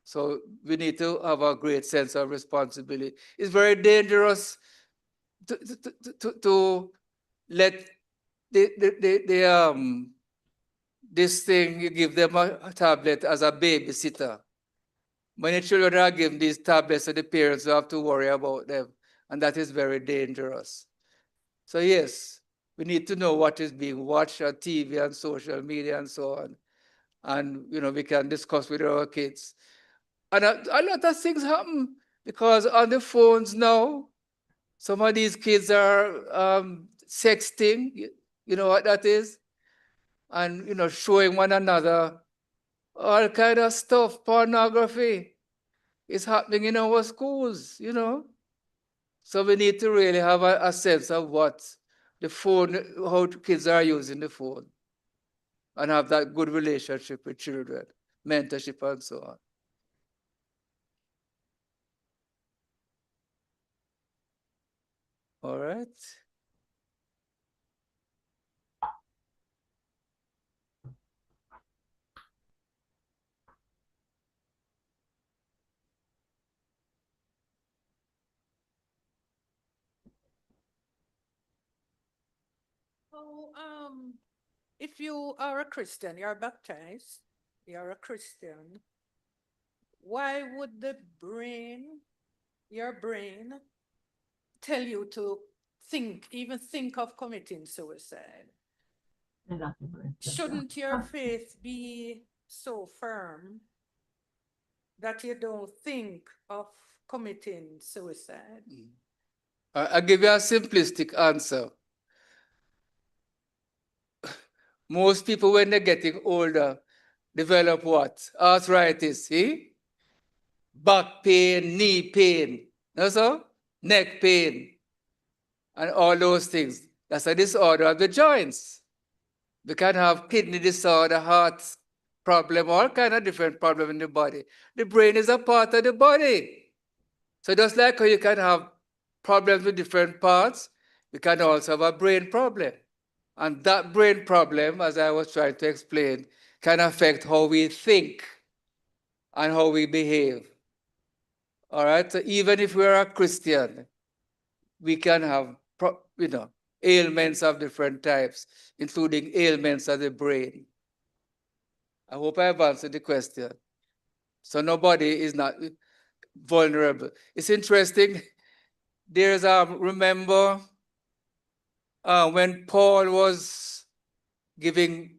So we need to have a great sense of responsibility. It's very dangerous to let this thing, you give them a tablet as a babysitter. Many children are given these tablets to the parents who have to worry about them, and that is very dangerous. So yes, we need to know what is being watched on TV and social media and so on. And we can discuss with our kids. And a lot of things happen because on the phones now, some of these kids are sexting, you know what that is? And showing one another all kind of stuff, pornography is happening in our schools, you know. So we need to really have a sense of what the phone, how kids are using the phone, and have that good relationship with children, mentorship and so on. All right. So, if you are a Christian, you're baptized, you're a Christian, why would your brain, tell you to even think of committing suicide? Shouldn't your faith be so firm that you don't think of committing suicide? I'll give you a simplistic answer. Most people, when they're getting older, develop what? Arthritis, see? Back pain, knee pain, no so? Neck pain, and all those things. That's a disorder of the joints. We can have kidney disorder, heart problem, all kind of different problem in the body. The brain is a part of the body. So just like how you can have problems with different parts, we can also have a brain problem. And that brain problem, as I was trying to explain, can affect how we think and how we behave. All right, so even if we're a Christian, we can have, ailments of different types, including ailments of the brain. I hope I've answered the question. So nobody is not vulnerable. It's interesting. There's remember when Paul was giving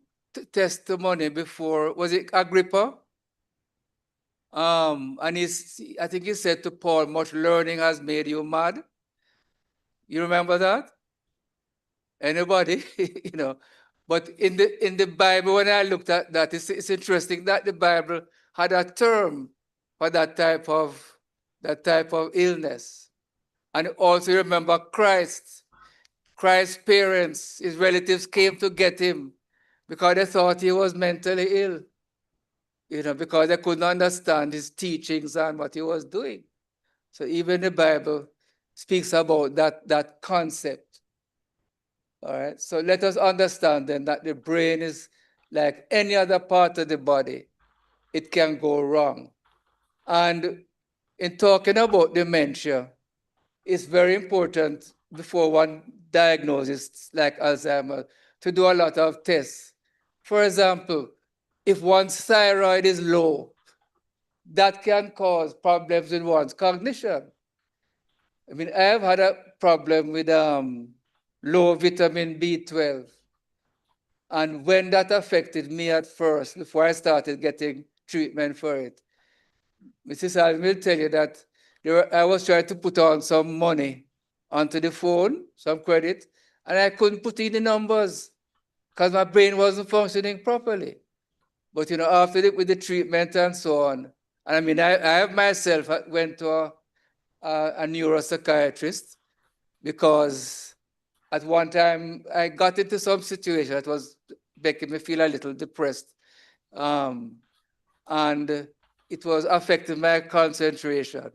testimony before, was it Agrippa? And I think he said to Paul, much learning has made you mad. You remember that? Anybody? But in the Bible, when I looked at that, it's interesting that the Bible had a term for that type of illness. And also remember Christ's parents, his relatives came to get him because they thought he was mentally ill. Because they couldn't understand his teachings and what he was doing. So even the Bible speaks about that concept. All right. So let us understand then that the brain is like any other part of the body. It can go wrong. And in talking about dementia, it's very important before one diagnoses like Alzheimer's to do a lot of tests. For example, if one's thyroid is low, that can cause problems in one's cognition. I mean, I have had a problem with low vitamin B12. And when that affected me at first, before I started getting treatment for it, Mrs. Alvin will tell you that I was trying to put on some money onto the phone, some credit, and I couldn't put in the numbers because my brain wasn't functioning properly. But after with the treatment and so on, and I mean, I have myself went to a neuropsychiatrist because at one time I got into some situation that was making me feel a little depressed. And it was affecting my concentration.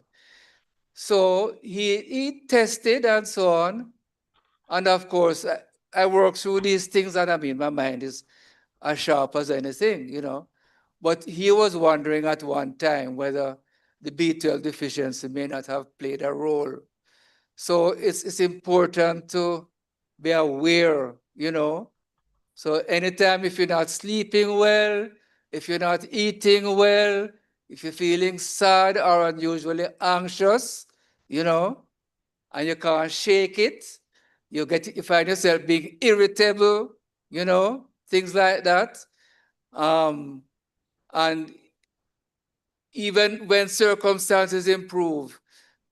So he tested and so on. And of course, I work through these things, and I mean, my mind is as sharp as anything. But he was wondering at one time whether the B12 deficiency may not have played a role. So it's important to be aware. So anytime if you're not sleeping well, if you're not eating well, if you're feeling sad or unusually anxious, and you can't shake it, you find yourself being irritable, things like that. And even when circumstances improve,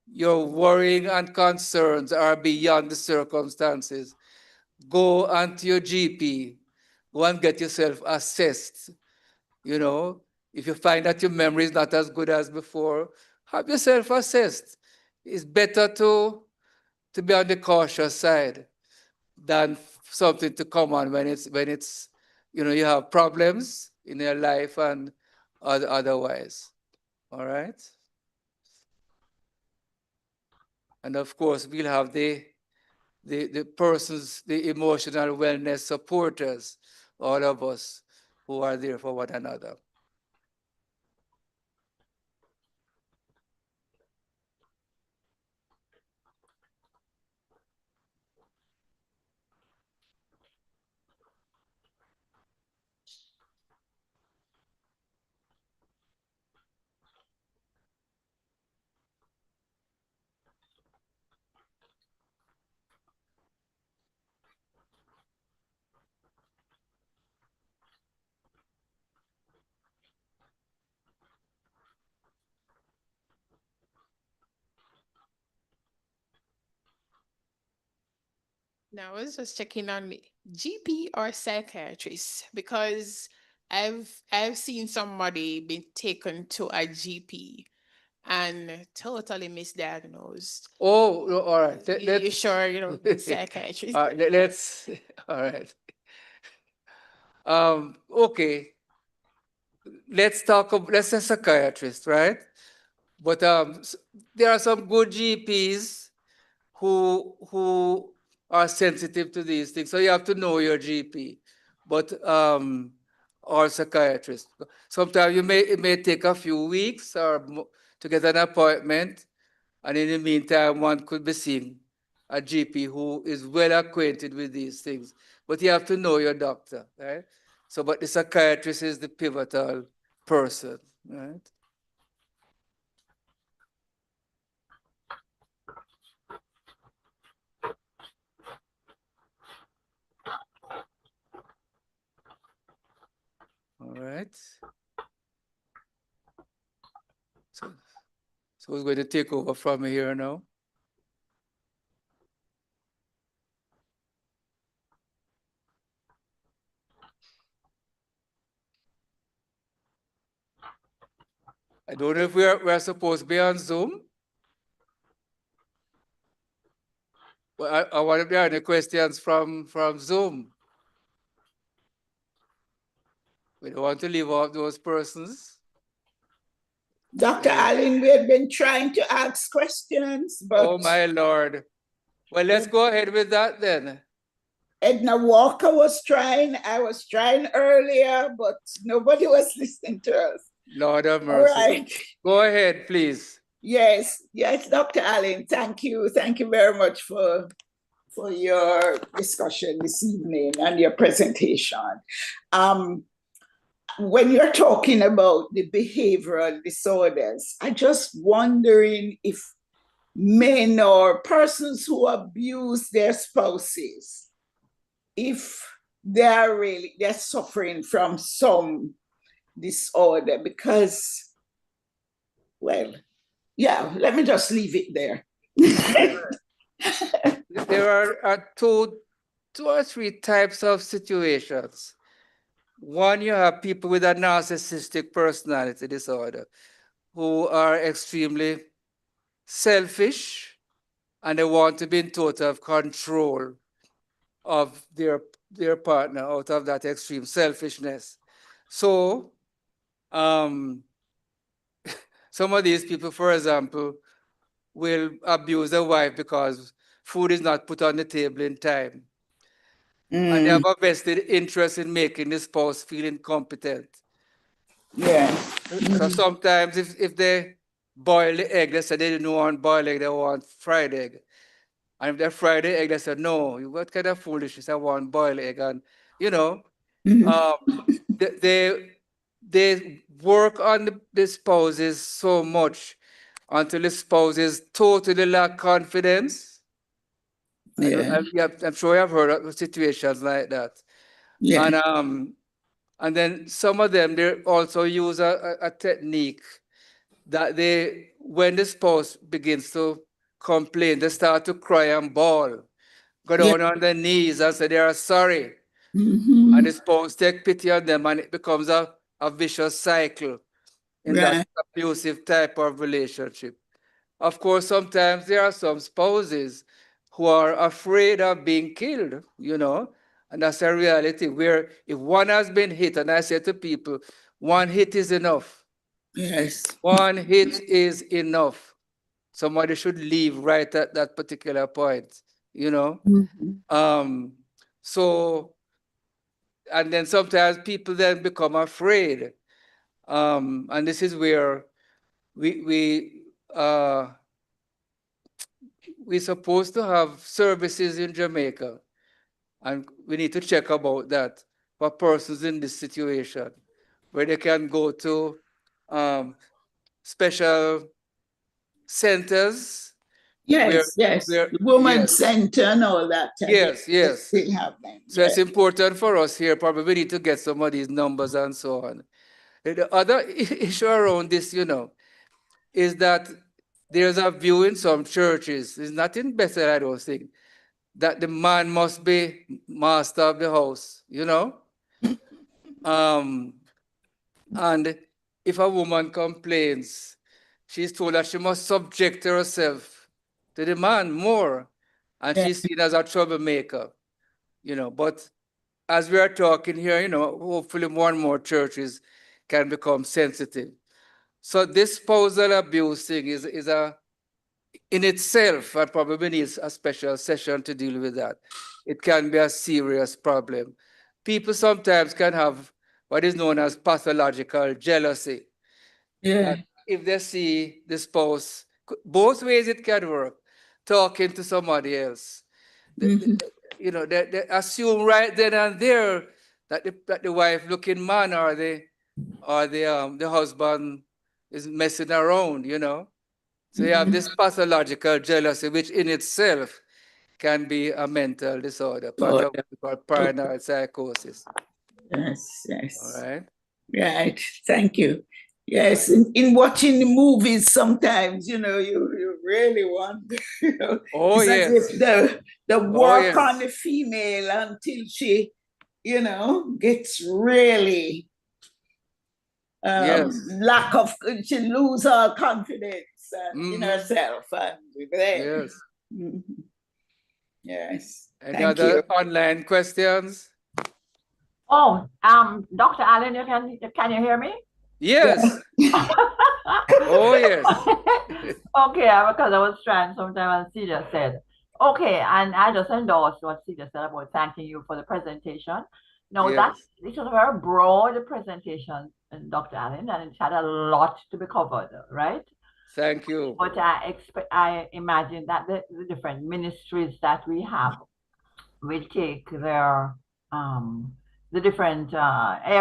your worrying and concerns are beyond the circumstances. Go onto your GP, go and get yourself assessed, If you find that your memory is not as good as before, have yourself assessed. It's better to be on the cautious side than something to come on when it's you have problems in your life and otherwise. All right. And of course, we'll have the persons, the emotional wellness supporters, all of us who are there for one another. Now, I was just checking on GP or psychiatrist because I've seen somebody being taken to a GP and totally misdiagnosed. Oh, no, all right. You sure you don't mean psychiatrist? Let's, all right. Okay. Let's say psychiatrist, right? But there are some good GPs who are sensitive to these things. So you have to know your GP, but or psychiatrist. Sometimes it may take a few weeks to get an appointment, and in the meantime, one could be seeing a GP who is well acquainted with these things. But you have to know your doctor, right? So, but the psychiatrist is the pivotal person, right? All right. So who's going to take over from here now? I don't know if we're supposed to be on Zoom. Well, I wonder if there are any questions from Zoom. We don't want to leave out those persons. Dr. Allen, we have been trying to ask questions, but oh my Lord. Well, let's go ahead with that then. Edna Walker was trying. I was trying earlier, but nobody was listening to us. Lord of mercy. All right. Go ahead, please. Yes, Dr. Allen. Thank you. Thank you very much for your discussion this evening and your presentation. When you're talking about the behavioral disorders, I just wondering if men or persons who abuse their spouses, if they're suffering from some disorder, because, well, yeah, let me just leave it there. There are two or three types of situations. One, you have people with a narcissistic personality disorder who are extremely selfish and they want to be in total control of their partner out of that extreme selfishness. So some of these people, for example, will abuse their wife because food is not put on the table in time. And they have a vested interest in making the spouse feel incompetent. Yeah. So sometimes if they boil the egg, they say they don't want boiled egg, they want fried egg. And if they fry the egg, they say, no, what kind of foolishness, I want boiled egg. And, they work on the spouses so much until the spouses totally lack confidence. Yeah. I'm sure you have heard of situations like that. Yeah. And then some of them, they also use a technique that when the spouse begins to complain, they start to cry and bawl, go down on their knees and say they are sorry. And the spouse take pity on them, and it becomes a a vicious cycle in that Right. abusive type of relationship. Of course, sometimes there are some spouses who are afraid of being killed, and that's a reality where if one has been hit, and I say to people, one hit is enough. Yes. One hit is enough. Somebody should leave right at that particular point, you know. Mhm. So, and then sometimes people then become afraid. And this is where we we're supposed to have services in Jamaica, and we need to check about that for persons in this situation, where they can go to um, special centers where Yes, yes. where The Women's yes, Center and all that. yes, They yes. still have them. So Yeah. it's important for us here. Probably we need to get some of these numbers and so on. The other issue around this, is that there's a view in some churches. It's not in Bethel, I don't think, that the man must be master of the house. Um, and if a woman complains, she's told that she must subject herself to the man more, and Yeah. she's seen as a troublemaker. But as we are talking here, hopefully more and more churches can become sensitive. So this spousal abuse thing is a in itself, and probably needs a special session to deal with that. It can be a serious problem. People sometimes can have what is known as pathological jealousy. Yeah. That if they see the spouse, both ways it can work, talking to somebody else, Mhm. they assume right then and there that the wife looking man or the husband is messing around. So you have this pathological jealousy, which in itself can be a mental disorder, part Oh, of what we call paranoid psychosis. yes, All yes. right. Right. Thank you. Yes, Right. in watching the movies, sometimes you really wonder. Oh It's as yes. if the Oh work on yes. the female until she, gets really Yes. lack of, she lose her confidence in Mm-hmm. herself, and then Yes. Mhm. Yes. Any Thank you. other online questions? Oh, Dr. Allen, can you hear me? Yes. Oh yes. Okay, because I was trying sometime and Celia said, okay, and I just endorsed what Celia said about thanking you for the presentation. No, Yes. this was a very broad presentation, Dr. Allen, and it had a lot to be covered, right? Thank you. But I imagine that the different ministries that we have will take their the different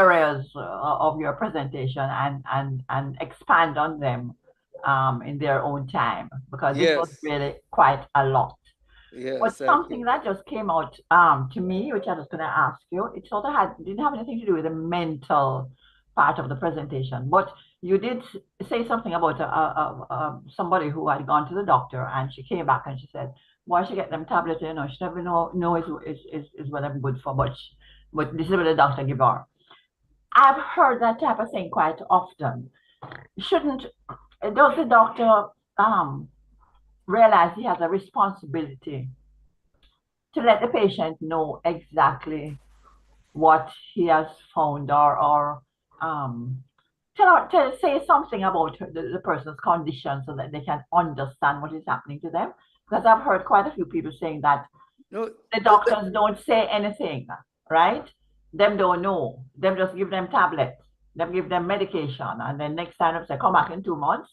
areas of your presentation and expand on them in their own time, because this was Yes. really quite a lot. Yes. But Thank something you. that just came out to me, which I was going to ask you, it sort of didn't have anything to do with the mental part of the presentation, but you did say something about somebody who had gone to the doctor and she came back and she said, "Why she get them tablets? She never know is what I'm good for, but this is what the doctor give her." I've heard that type of thing quite often. Shouldn't does the doctor realize he has a responsibility to let the patient know exactly what he has found, or say something about the person's condition so that they can understand what is happening to them? Because I've heard quite a few people saying that No, the doctors don't say anything, right? Them don't know. Them just give them tablets. Them give them medication. And then next time they say, come back in 2 months.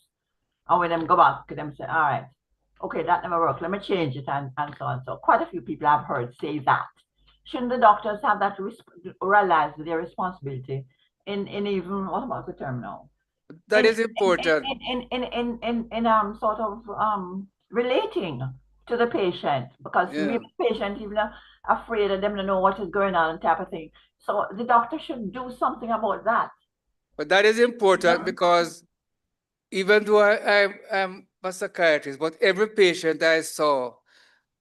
And when them go back, them say, all right, okay, that never worked. Let me change it and so on. So quite a few people I've heard say that. Shouldn't the doctors have that realize their responsibility in even, what about the term now? that is important. In sort of relating to the patient, because Yeah. maybe the patient even afraid of them to know what is going on type of thing. So the doctor should do something about that. But that is important because even though I'm a psychiatrist, but every patient I saw,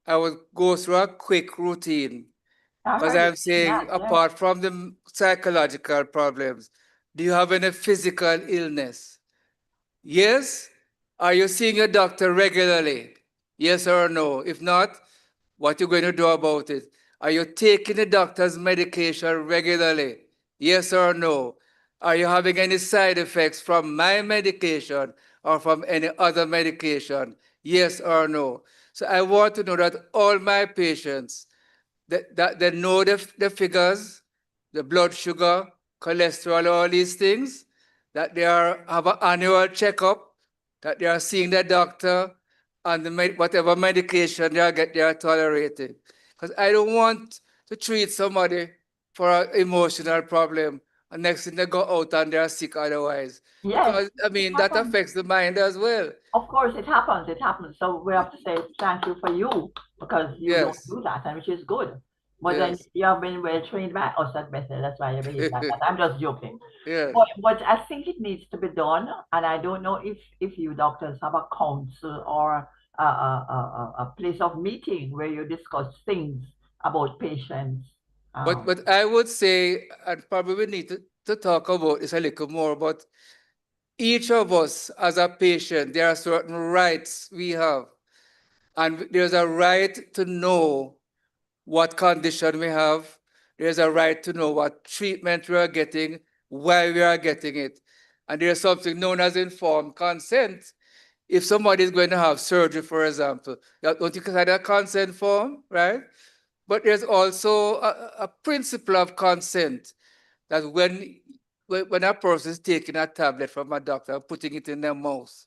I would go through a quick routine I because heard you I'm saying saying that, yes. apart from the psychological problems, Do you have any physical illness? Yes? Are you seeing your doctor regularly? Yes or no? If not, what are you going to do about it? Are you taking the doctor's medication regularly? Yes or no? Are you having any side effects from my medication or from any other medication? Yes or no? So I want to know that all my patients, that they know the figures, the blood sugar, cholesterol, all these things, that they have an annual checkup, that they are seeing the doctor, and whatever medication they are tolerating. Because I don't want to treat somebody for an emotional problem, and next thing they go out and they are sick otherwise. Yes, Because, I it mean, that happens. affects the mind as well. Of course, it happens. It happens. So we have to say thank you for you because you don't Yes, do that, and which is good. But then yes, you have been well trained by us at Bethel. That's why you behave like that. I'm just joking. yes. But I think it needs to be done, and I don't know if you doctors have a council or a place of meeting where you discuss things about patients. But I would say, and probably we need to talk about this a little more, but each of us as a patient, there are certain rights we have. And there's a right to know what condition we have. There's a right to know what treatment we are getting, why we are getting it. And there's something known as informed consent. If somebody is going to have surgery, for example, don't you sign a consent form, right? But there's also a principle of consent that when a person is taking a tablet from a doctor and putting it in their mouth,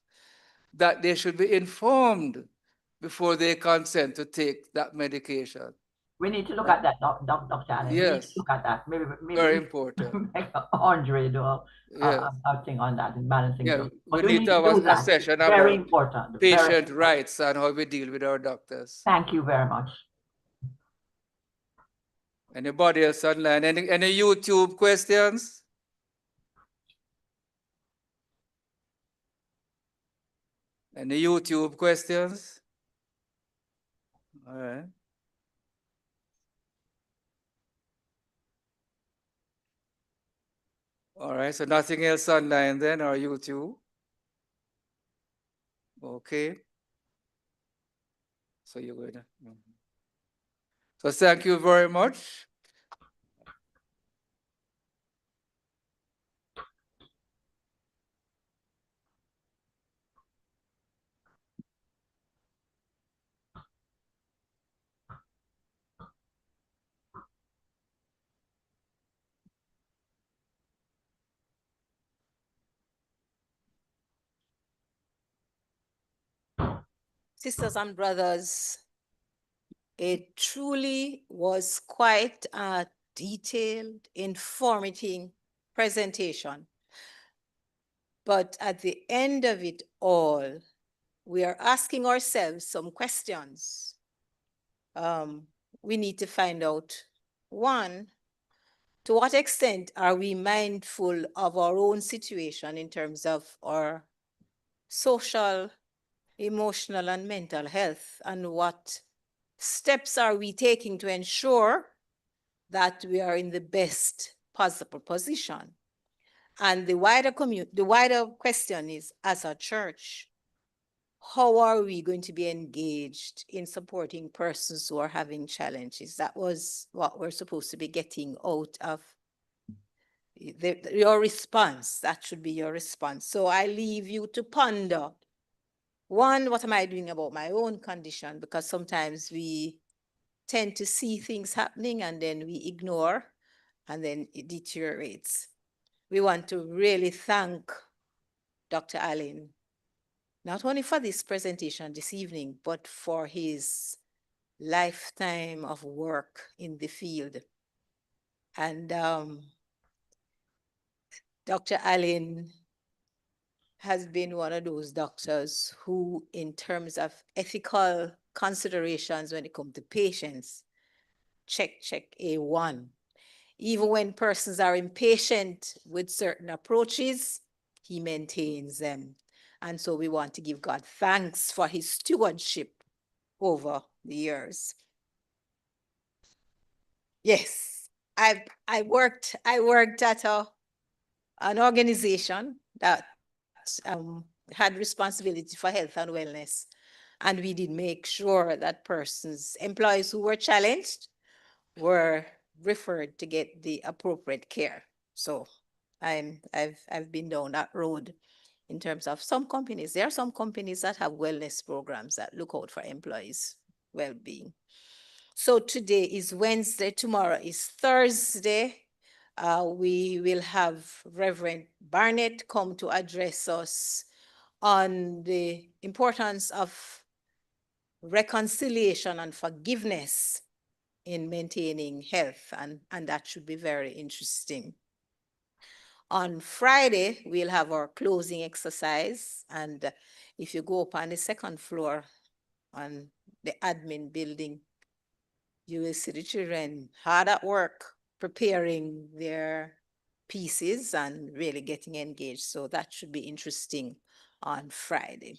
that they should be informed before they consent to take that medication. We need to look Right? at that, Dr. Allen. We need to Yes, look at that. very Maybe important. Andre do Yes. a thing on that and balancing Yeah, those. we But we need need to to have do a that. session Very about important. Very patient important. rights and how we deal with our doctors. Thank you very much. Anybody else online? Any YouTube questions? Any YouTube questions? All right. All right, so nothing else online then or YouTube? Okay. So you're going to. So thank you very much. Sisters and brothers, it truly was quite a detailed, informative presentation. But at the end of it all, we are asking ourselves some questions. We need to find out, one, to what extent are we mindful of our own situation in terms of our social, emotional, and mental health, and what steps are we taking to ensure that we are in the best possible position? And the wider question is, as a church, how are we going to be engaged in supporting persons who are having challenges? That was what we're supposed to be getting out of your response. That should be your response. So I leave you to ponder. One, what am I doing about my own condition? Because sometimes we tend to see things happening and then we ignore and then it deteriorates. We want to really thank Dr. Allen, not only for this presentation this evening, but for his lifetime of work in the field. And Dr. Allen has been one of those doctors who, in terms of ethical considerations when it comes to patients, check A1. Even when persons are impatient with certain approaches, he maintains them. And so we want to give God thanks for his stewardship over the years. Yes, I worked at a an organization that had responsibility for health and wellness. And we did make sure that employees who were challenged were referred to get the appropriate care. So I've been down that road in terms of some companies. There are some companies that have wellness programs that look out for employees' well-being. So today is Wednesday, tomorrow is Thursday. We will have Reverend Barnett come to address us on the importance of reconciliation and forgiveness in maintaining health, and that should be very interesting. On Friday, we'll have our closing exercise, and if you go up on the second floor on the admin building, you will see the children hard at work preparing their pieces and really getting engaged. So that should be interesting on Friday.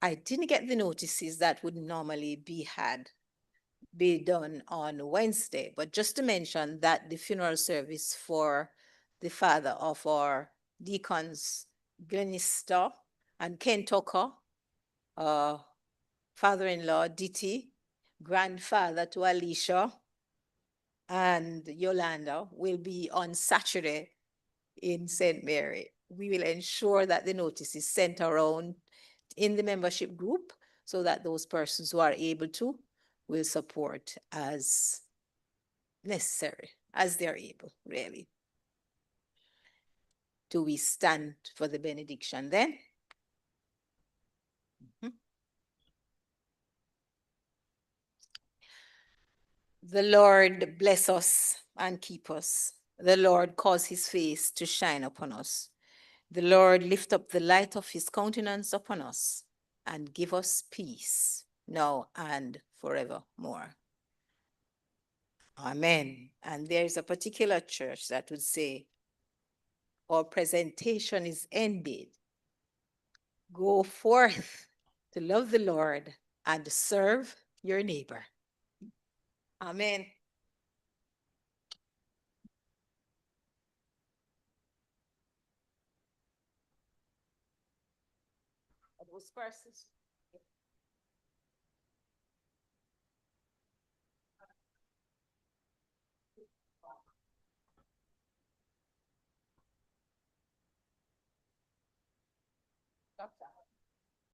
I didn't get the notices that would normally be done on Wednesday, but just to mention that the funeral service for the father of our deacons, Glenister and Ken Tucker, father-in-law, Diti, grandfather to Alicia and Yolanda, will be on Saturday in St. Mary. We will ensure that the notice is sent around in the membership group so that those persons who are able to will support as necessary, as they're able, really. Do we stand for the benediction then? The Lord bless us and keep us. The Lord cause his face to shine upon us. The Lord lift up the light of his countenance upon us and give us peace now and forevermore. Amen. And there is a particular church that would say, our presentation is ended. Go forth to love the Lord and serve your neighbor. Amen. Those persons. Doctor.